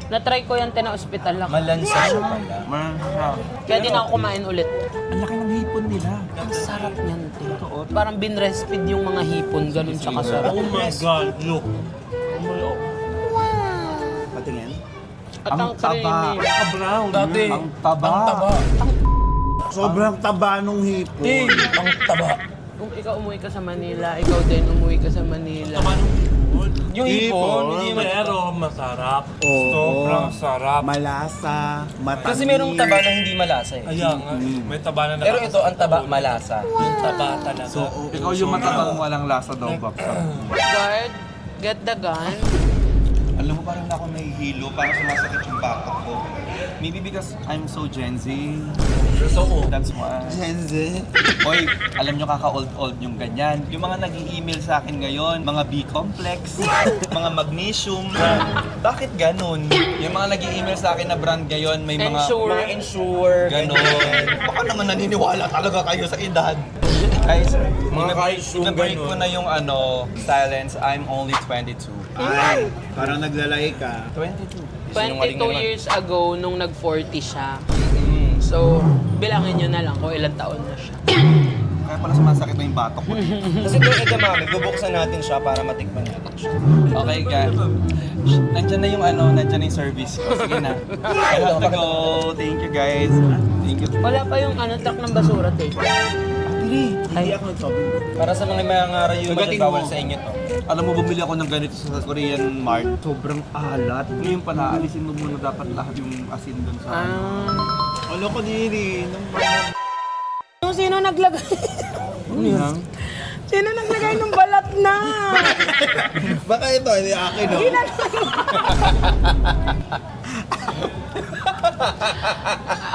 B: Na-try ko yan, tina-hospital lang.
A: Malansa siya pala.
B: Kaya din ako kumain ulit.
C: ang laki ng hipon nila.
B: Ang sarap niyan, te. Parang binrespid yung mga hipon, ganun siya kasarap.
D: Oh my God, look.
G: Patingin.
B: At
C: Ang
B: ang creamy.
D: Brown.
A: Dati.
C: Ang taba.
G: Sobrang taba nung hipon.
A: Ang taba.
B: Kung ikaw umuwi ka sa Manila, ikaw din umuwi ka sa Manila.
A: Yung hipon, hindi man.
D: Pero masarap.
G: Oo.
D: Sobrang sarap.
G: Malasa, matamis.
A: Kasi merong taba na hindi malasa eh.
D: Ayan nga. May taba na
A: Pero ito, ang taba malasa.
D: Yung taba talaga.
C: Ikaw yung matabang walang lasa daw, Baksa.
B: Guard, get the gun.
C: Alam mo, parang ako nahihilo, parang sumasakit yung batok ko. Maybe because I'm so Gen Z. So old. That's why.
G: Gen Z.
C: Hoy, alam nyo kaka-old-old yung ganyan. Yung mga nag-i-email sa akin ngayon, mga B-complex, mga magnesium. Bakit ganun? Yung mga nag-i-email sa akin na brand ngayon, may mga...
B: Ensure.
A: Mga ensure.
C: Ganon. Baka naman naniniwala talaga kayo sa edad. Guys, na-break ko na yung silence, I'm only 22.
G: Ay, parang naglalay ka.
C: 22.
B: 22 years ago, nung nag-40 siya. So, bilangin nyo na lang kung ilang taon na siya.
C: Kaya pala sumasakit na yung batok ko.
A: Kasi kung edamame, bubuksan natin siya para matikman natin siya.
C: Okay, guys. Nandiyan na yung nandiyan na yung service ko. Sige na. I have to go. Thank you, guys. Thank you.
B: Wala pa yung truck ng basura, te.
G: Hindi ako nagsabi.
A: Para sa mga rayuman,
C: Sagatin
A: bawal
C: mo.
A: sa inyo to.
C: Alam mo, bumili ako ng ganito sa Korean Mart. Sobrang alat. Ngayon pala, alisin mo muna dapat lahat yung asin doon sa
G: Ano ko nini?
B: Yung sino naglagay? Sino naglagay ng balat na?
G: Baka ito, hindi akin, no?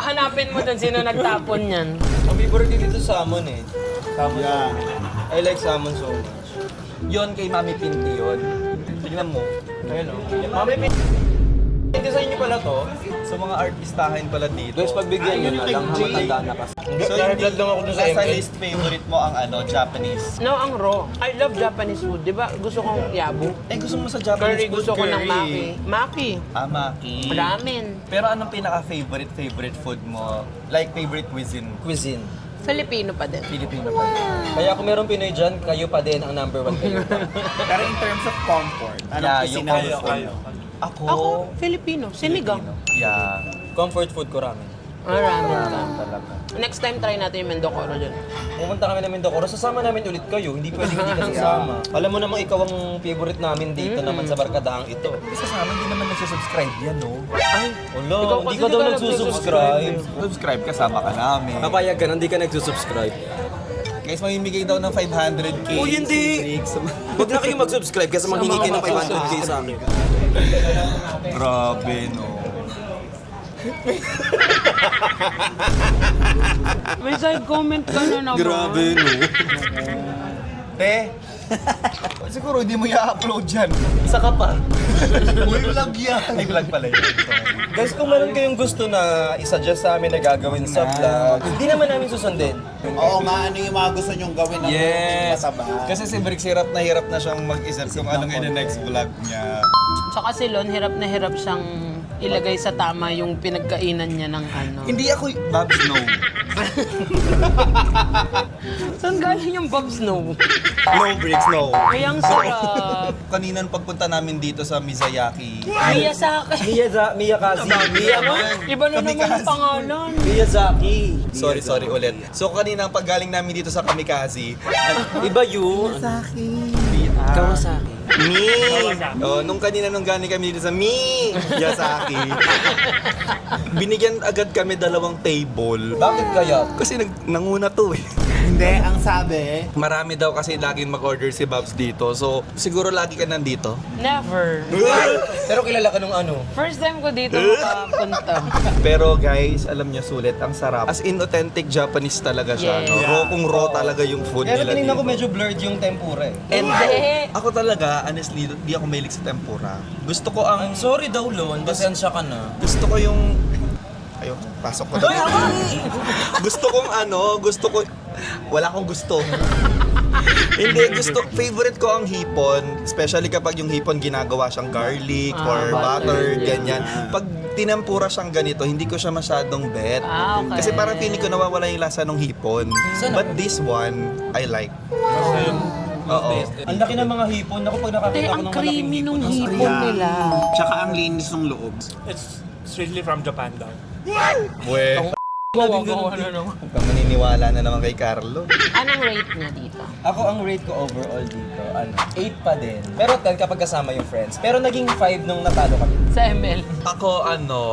B: Hanapin mo dun sino nagtapon yan.
A: Ang favorite dito salmon eh. Salmon.
G: Yeah.
A: I like salmon so much.
C: Yon kay Mami Pinti yon.
A: Tignan mo. Ayun o. Mami, hindi sa inyo pala to.
C: Sa mga artistahin pala dito.
A: Guys, pagbigyan nyo na lang, matanda na kasi.
C: So,
A: Nare-blood lang ako dun sa
C: nasa
A: ML.
C: list favorite mo ang Japanese.
B: No, ang raw. I love Japanese food. Di ba? Gusto kong yabu.
C: Eh, gusto mo sa
B: Curry,
C: Japanese food?
B: gusto ko ng
C: curry.
B: maki. Maki.
C: Maki.
B: Ramen.
C: Pero anong pinaka-favorite food mo? Like, favorite cuisine?
A: Cuisine.
B: Filipino pa din.
C: Filipino pa.
A: Kaya kung meron Pinoy dyan, kayo pa din ang number 1 kayo.
G: Pero in terms of comfort, anong
C: Yeah,
G: cuisine
C: yung
G: ang
C: kayo,
G: gusto mo?
C: Ako?
B: Ako, Filipino. Sinigang.
C: Yeah.
A: Comfort food ko ramen.
B: Ramen ka.
C: Talaga.
B: Next time, try natin yung Mendocoro dyan.
A: Pumunta kami ng Mindocoro, sasama namin ulit kayo. Hindi pwedeng hindi ka sasama. Alam mo namang ikaw ang favorite namin dito naman sa barkadahang ito.
C: Isa sa amin, hindi naman nagsusubscribe yan, no?
B: Ay,
A: Wala,
B: Ikaw
A: hindi
B: kasi
A: ka
B: di
A: daw
B: ka
A: nagsusubscribe.
C: Subscribe, kasama ka namin.
A: Papayag ka, hindi ka nagsusubscribe.
C: Guys, mamimigay daw ng 500k.
A: Oh, hindi! Huwag na kayo mag-subscribe kasi manghingi kayo ng 500k sa akin.
C: Grabe, no?
B: may side comment ka na naman.
A: Grabe, no?
C: Te, siguro hindi mo i-upload yan. Isa ka pa.
G: Uy, vlog yan!
C: May vlog pala yun.
A: Guys, kung meron kayong gusto na isa-suggest sa amin na gagawin sa vlog, hindi naman namin susundin.
G: Oo nga, ano yung mga gusto nyong gawin ng
C: Yes!
G: mataba?
C: Kasi si Brix hirap na siyang mag-isip kung ano ngayon yung next vlog niya.
B: Tsaka si Lon, hirap na hirap siyang ilagay sa tama yung pinagkainan niya ng ano.
C: Hindi ako, Babs, no.
B: Saan galing yung Bob Snow?
C: No, Brix, no.
B: Ay, ang sarap.
C: Kanina pagpunta namin dito sa Mizayaki.
B: Miyazaki.
A: Miyakazi.
B: Iba na naman yung pangalan.
A: Miyazaki.
C: Sorry ulit. So kanina paggaling namin dito sa Kamikaze,
A: Iba yun. Kawasaki.
C: Mi! Oh, nung galing kami dito sa Miyazaki, binigyan agad kami 2 table.
A: Bakit kaya?
C: Kasi nanguna to eh.
G: Hindi, ang sabi,
C: Marami daw kasi laging mag-order si Babs dito. So, siguro lagi ka nandito.
B: Never.
A: Pero kilala ka nung ano?
B: First time ko dito makapunta.
C: Pero guys, alam niyo sulit, ang sarap. As in, authentic Japanese talaga siya.
B: Yes.
C: No? Raw kung raw talaga yung food
A: Pero
C: nila
A: tinignan
C: dito.
A: ko medyo blurred yung tempura eh.
C: And
B: Hindi.
C: ako talaga, honestly, di ako mahilig sa tempura. Gusto ko ang...
A: Sorry daw, Lon. Pasensya ka na.
C: Gusto ko yung... Ayun, pasok ko na. Gusto ko... Wala akong gusto. Hindi, favorite ko ang hipon. Especially kapag yung hipon ginagawa siyang garlic or butter, ganyan. Pag tinempura siyang ganito, hindi ko siya masyadong bet.
B: Okay.
C: Kasi parang feeling ko nawawala yung lasa ng hipon. But this one, I like. Oo.
A: Ang laki ng mga hipon. Ako pag
B: Te,
A: nakakita ko
B: ang
A: ng
B: creamy
A: malaking
B: nung
A: hipon.
B: hipon nila.
G: tsaka ang linis ng loob.
D: It's strictly from Japan daw.
C: We,
B: Gawa na naman.
C: kung maniniwala na naman kay Carlo.
B: Anong rate niya dito?
A: Ako ang rate ko overall dito, 8 pa din. Pero 10 kapag kasama yung friends. Pero naging 5 nung natalo kami.
B: Sa ML.
C: Ako,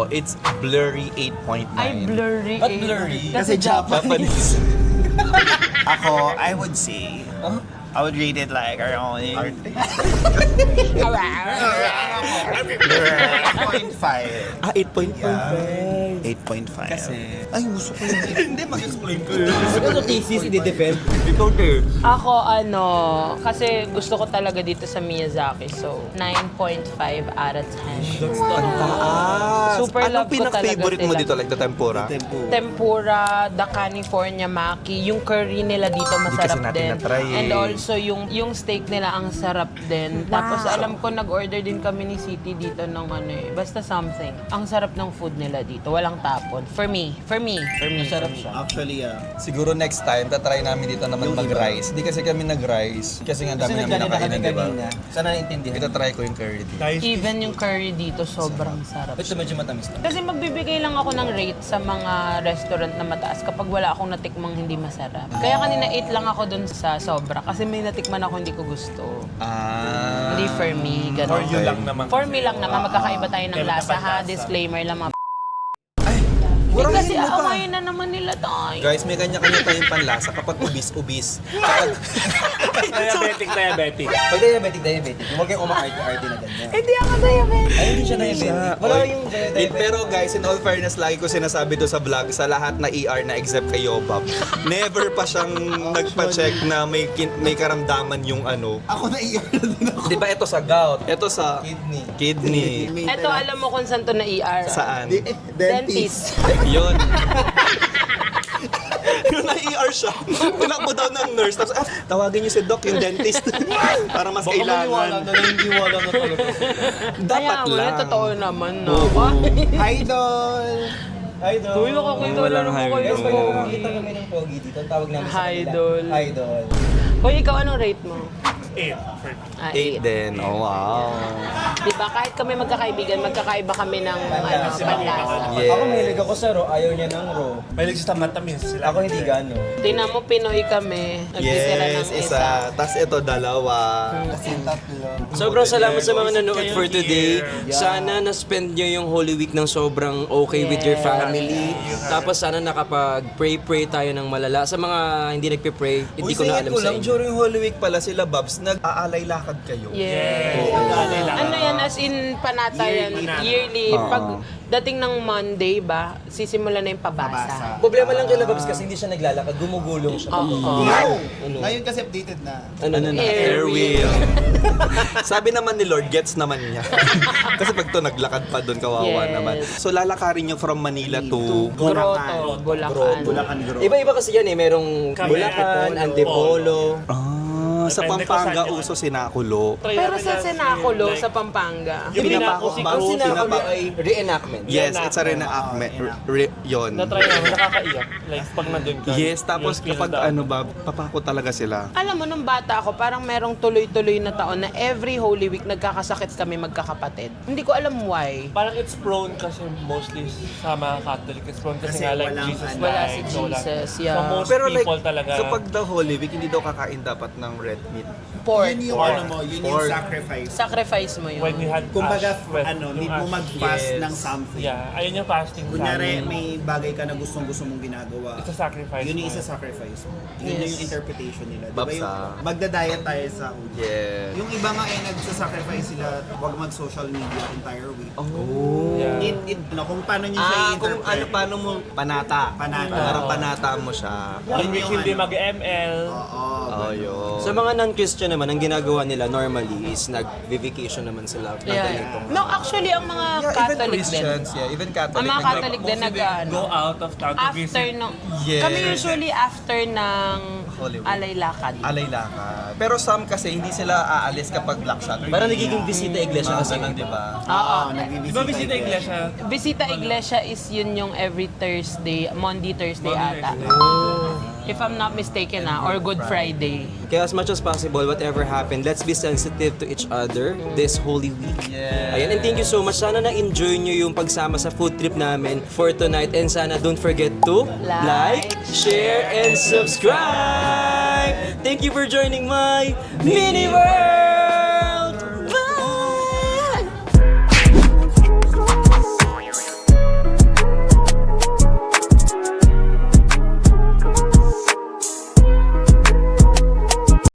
C: it's blurry 8.9.
B: Ay, blurry.
A: Ba't blurry?
B: Kasi
C: Japanese.
G: Ako, I would say, I would rate it like around 8.5.
C: 8.5.
G: 8.5.
C: Kasi...
G: Ay, gusto ko yun.
C: Hindi, mag-explain ko.
A: Ano thesis i-defend?
C: Ikaw, te.
B: Ako, kasi gusto ko talaga dito sa Miyazaki. So, 9.5 out of 10.
C: Taas.
B: Super love
C: Anong
B: ko talaga
C: pinaka-favorite mo
B: sila.
C: dito? Like the tempura?
B: Tempura, the California maki, yung curry nila dito masarap
C: kasi natin
B: din.
C: na-try eh.
B: And also yung steak nila ang sarap din. Tapos alam ko nag-order din kami ni City dito ng basta something. Ang sarap ng food nila dito. Walang siyang tapon. For me. Masarap siya.
E: Actually,
C: Siguro next time, tatry namin dito naman mag-rice. Hindi kasi kami nag-rice. Kasi nga dami namin nakainan, di ba?
A: Sana naintindihan.
C: Ito try ko yung curry dito.
B: Even yung curry dito, sobrang sarap.
A: Ito medyo matamis lang.
B: Kasi magbibigay lang ako ng rate sa mga restaurant na mataas kapag wala akong natikmang hindi masarap. Kaya kanina 8 lang ako dun sa sobra kasi may natikman ako hindi ko gusto. Hindi for me, ganun.
D: For you lang naman.
B: For me lang naman, magkakaiba tayo ng lasa ha. Disclaimer lang mga kasi aamayin na naman nila tayo.
C: Guys, may kanya-kanya tayong panlasa kapag ubis. Kapag
D: Diabetic.
A: Pag diabetic. Huwag kayong umakarte na ganyan.
B: Hindi ako diabetic.
A: Ay, hindi siya diabetic. Wala yung diabetic.
C: Pero guys, in all fairness, lagi ko sinasabi to sa vlog, sa lahat na ER na except kay Yobab, never pa siyang nagpa-check na may karamdaman yung ano.
E: ako naiyak na din ako.
C: Di ba ito sa gout? Ito sa kidney.
B: Eto, alam mo kung saan to na ER?
C: Saan?
B: Dentist.
C: Yun. Yung na-ER siya, tinakbo daw ng nurse. Tapos, tawagin niyo si Doc, yung dentist. Para mas kailangan.
A: Hindi wala na talaga.
C: Dapat
B: Kaya,
C: lang.
B: totoo naman, no?
E: Idol!
B: Uy, nakakita na naman kayo.
A: Guys, pag nakakita kami ng pogi dito, ang tawag namin sa kanila.
B: Idol.
A: Idol.
B: Hoy, ikaw anong rate mo?
D: 8.
C: 8 din. Oh, wow.
B: Diba, kahit kami magkakaibigan, magkakaiba kami ng panlasa.
C: Yes.
A: Ako mahilig ako sa raw, ayaw niya ng raw.
D: May sa matamis sila.
A: Ako hindi gano.
B: Tingnan mo, Pinoy kami. Nagtitira ng
C: Yes, isa. Tapos ito, dalawa.
A: Sobrang salamat sa mga nanood for today. Sana na-spend nyo yung Holy Week ng sobrang okay with your family. Tapos sana nakapag-pray tayo ng malala. Sa mga hindi nagpe-pray, hindi ko na alam sa inyo.
C: During Holy Week pala sila, Babs, nag-aalay lakad kayo.
B: Yes. Ano yan, as in panatayan, yearly. Pag dating ng Monday ba, sisimula na yung pabasa.
A: Problema lang kay Lababs kasi hindi siya naglalakad, gumugulong siya.
E: Ngayon kasi updated na.
A: Ano na?
B: Air wheel.
C: Sabi naman ni Lord, gets naman niya. Kasi pag to naglakad pa doon, kawawa
B: Yes.
C: naman. So lalakarin niyo from Manila to
B: Grotto, Bulacan.
E: Bulacan Group.
A: Iba-iba kasi yan eh. Merong Bulacan, Antipolo.
C: sa Pampanga uso sinakulo.
B: Pero sa Senaculo, sa Pampanga.
D: Yung
C: Pinapako,
A: Ang sinabi ay reenactment.
C: Yes, it's a reenactment. Yun.
D: Na-try namin, nakakaiyak. Like, pag nandun ka.
C: Yes, tapos
D: yung
C: kapag
D: pinadaan.
C: ano ba, papako talaga sila.
B: Alam mo, nung bata ako, parang merong tuloy-tuloy na taon na every Holy Week nagkakasakit kami magkakapatid. Hindi ko alam why.
D: Parang it's prone kasi mostly sa mga Catholic. It's prone kasi nga like
E: walang
D: Jesus
B: Wala
D: died,
B: si
D: so wala.
B: Jesus,
D: So
B: yeah.
D: most
C: Pero like,
D: people talaga.
C: kapag the Holy Week, hindi daw kakain dapat ng red meat.
B: Pork.
E: Yun yung ano mo, yun yung
C: Pork.
E: sacrifice.
B: Sacrifice mo yun.
D: when we had
E: Kumbaga,
D: Ash Fest,
E: ano,
D: yung
E: need mo
D: Ash-
E: mag-fast
C: Yes.
E: ng something.
D: Yeah, ayun yung fasting
E: Kunyari,
D: sa
E: may bagay ka na gustong-gusto mong ginagawa.
D: It's a sacrifice
E: Yun yung
D: mo.
E: isa sacrifice mo. Yun
B: Yes.
E: yung interpretation nila. Diba
C: Babsa.
E: yung magda-diet tayo sa Holy Week.
C: Yes.
E: Yung iba nga eh, nagsasacrifice sila, wag mag-social media entire week.
D: Yeah.
E: Kung paano nyo siya
C: Kung
E: i-interpret.
C: paano mo panata.
E: Panata.
C: Parang panata mo siya.
D: One week
E: yung
D: hindi
E: ano.
D: mag-ML.
E: Oo.
C: Oh, yun.
A: Sa mga non-Christian naman, ang ginagawa nila normally is nag-vacation naman sila.
B: Yeah. No, actually, ang mga
C: Yeah, even
B: Catholic din.
C: Christians, yeah, even Catholic.
B: Ang mga Catholic din
D: Mostly they go out of town to
B: after
D: visit.
B: no.
C: Yes.
B: Kami usually after ng
C: Holy Week.
B: alay lakad.
C: Alay lakad. Pero some kasi hindi sila aalis kapag Black Saturday.
A: Parang nagiging bisita iglesia kasi
C: ganun, di ba?
B: Oo.
D: Di ba bisita iglesia?
B: Visita Iglesia is yun yung every Thursday, Monday, Thursday ata. If I'm not mistaken or Good Friday.
A: Kaya as much as possible, whatever happened, let's be sensitive to each other this Holy Week.
C: Yeah.
A: Ayan, and thank you so much. Sana na-enjoy nyo yung pagsama sa food trip namin for tonight. And sana don't forget to
B: Like,
A: share, and subscribe! Thank you for joining my Mini World!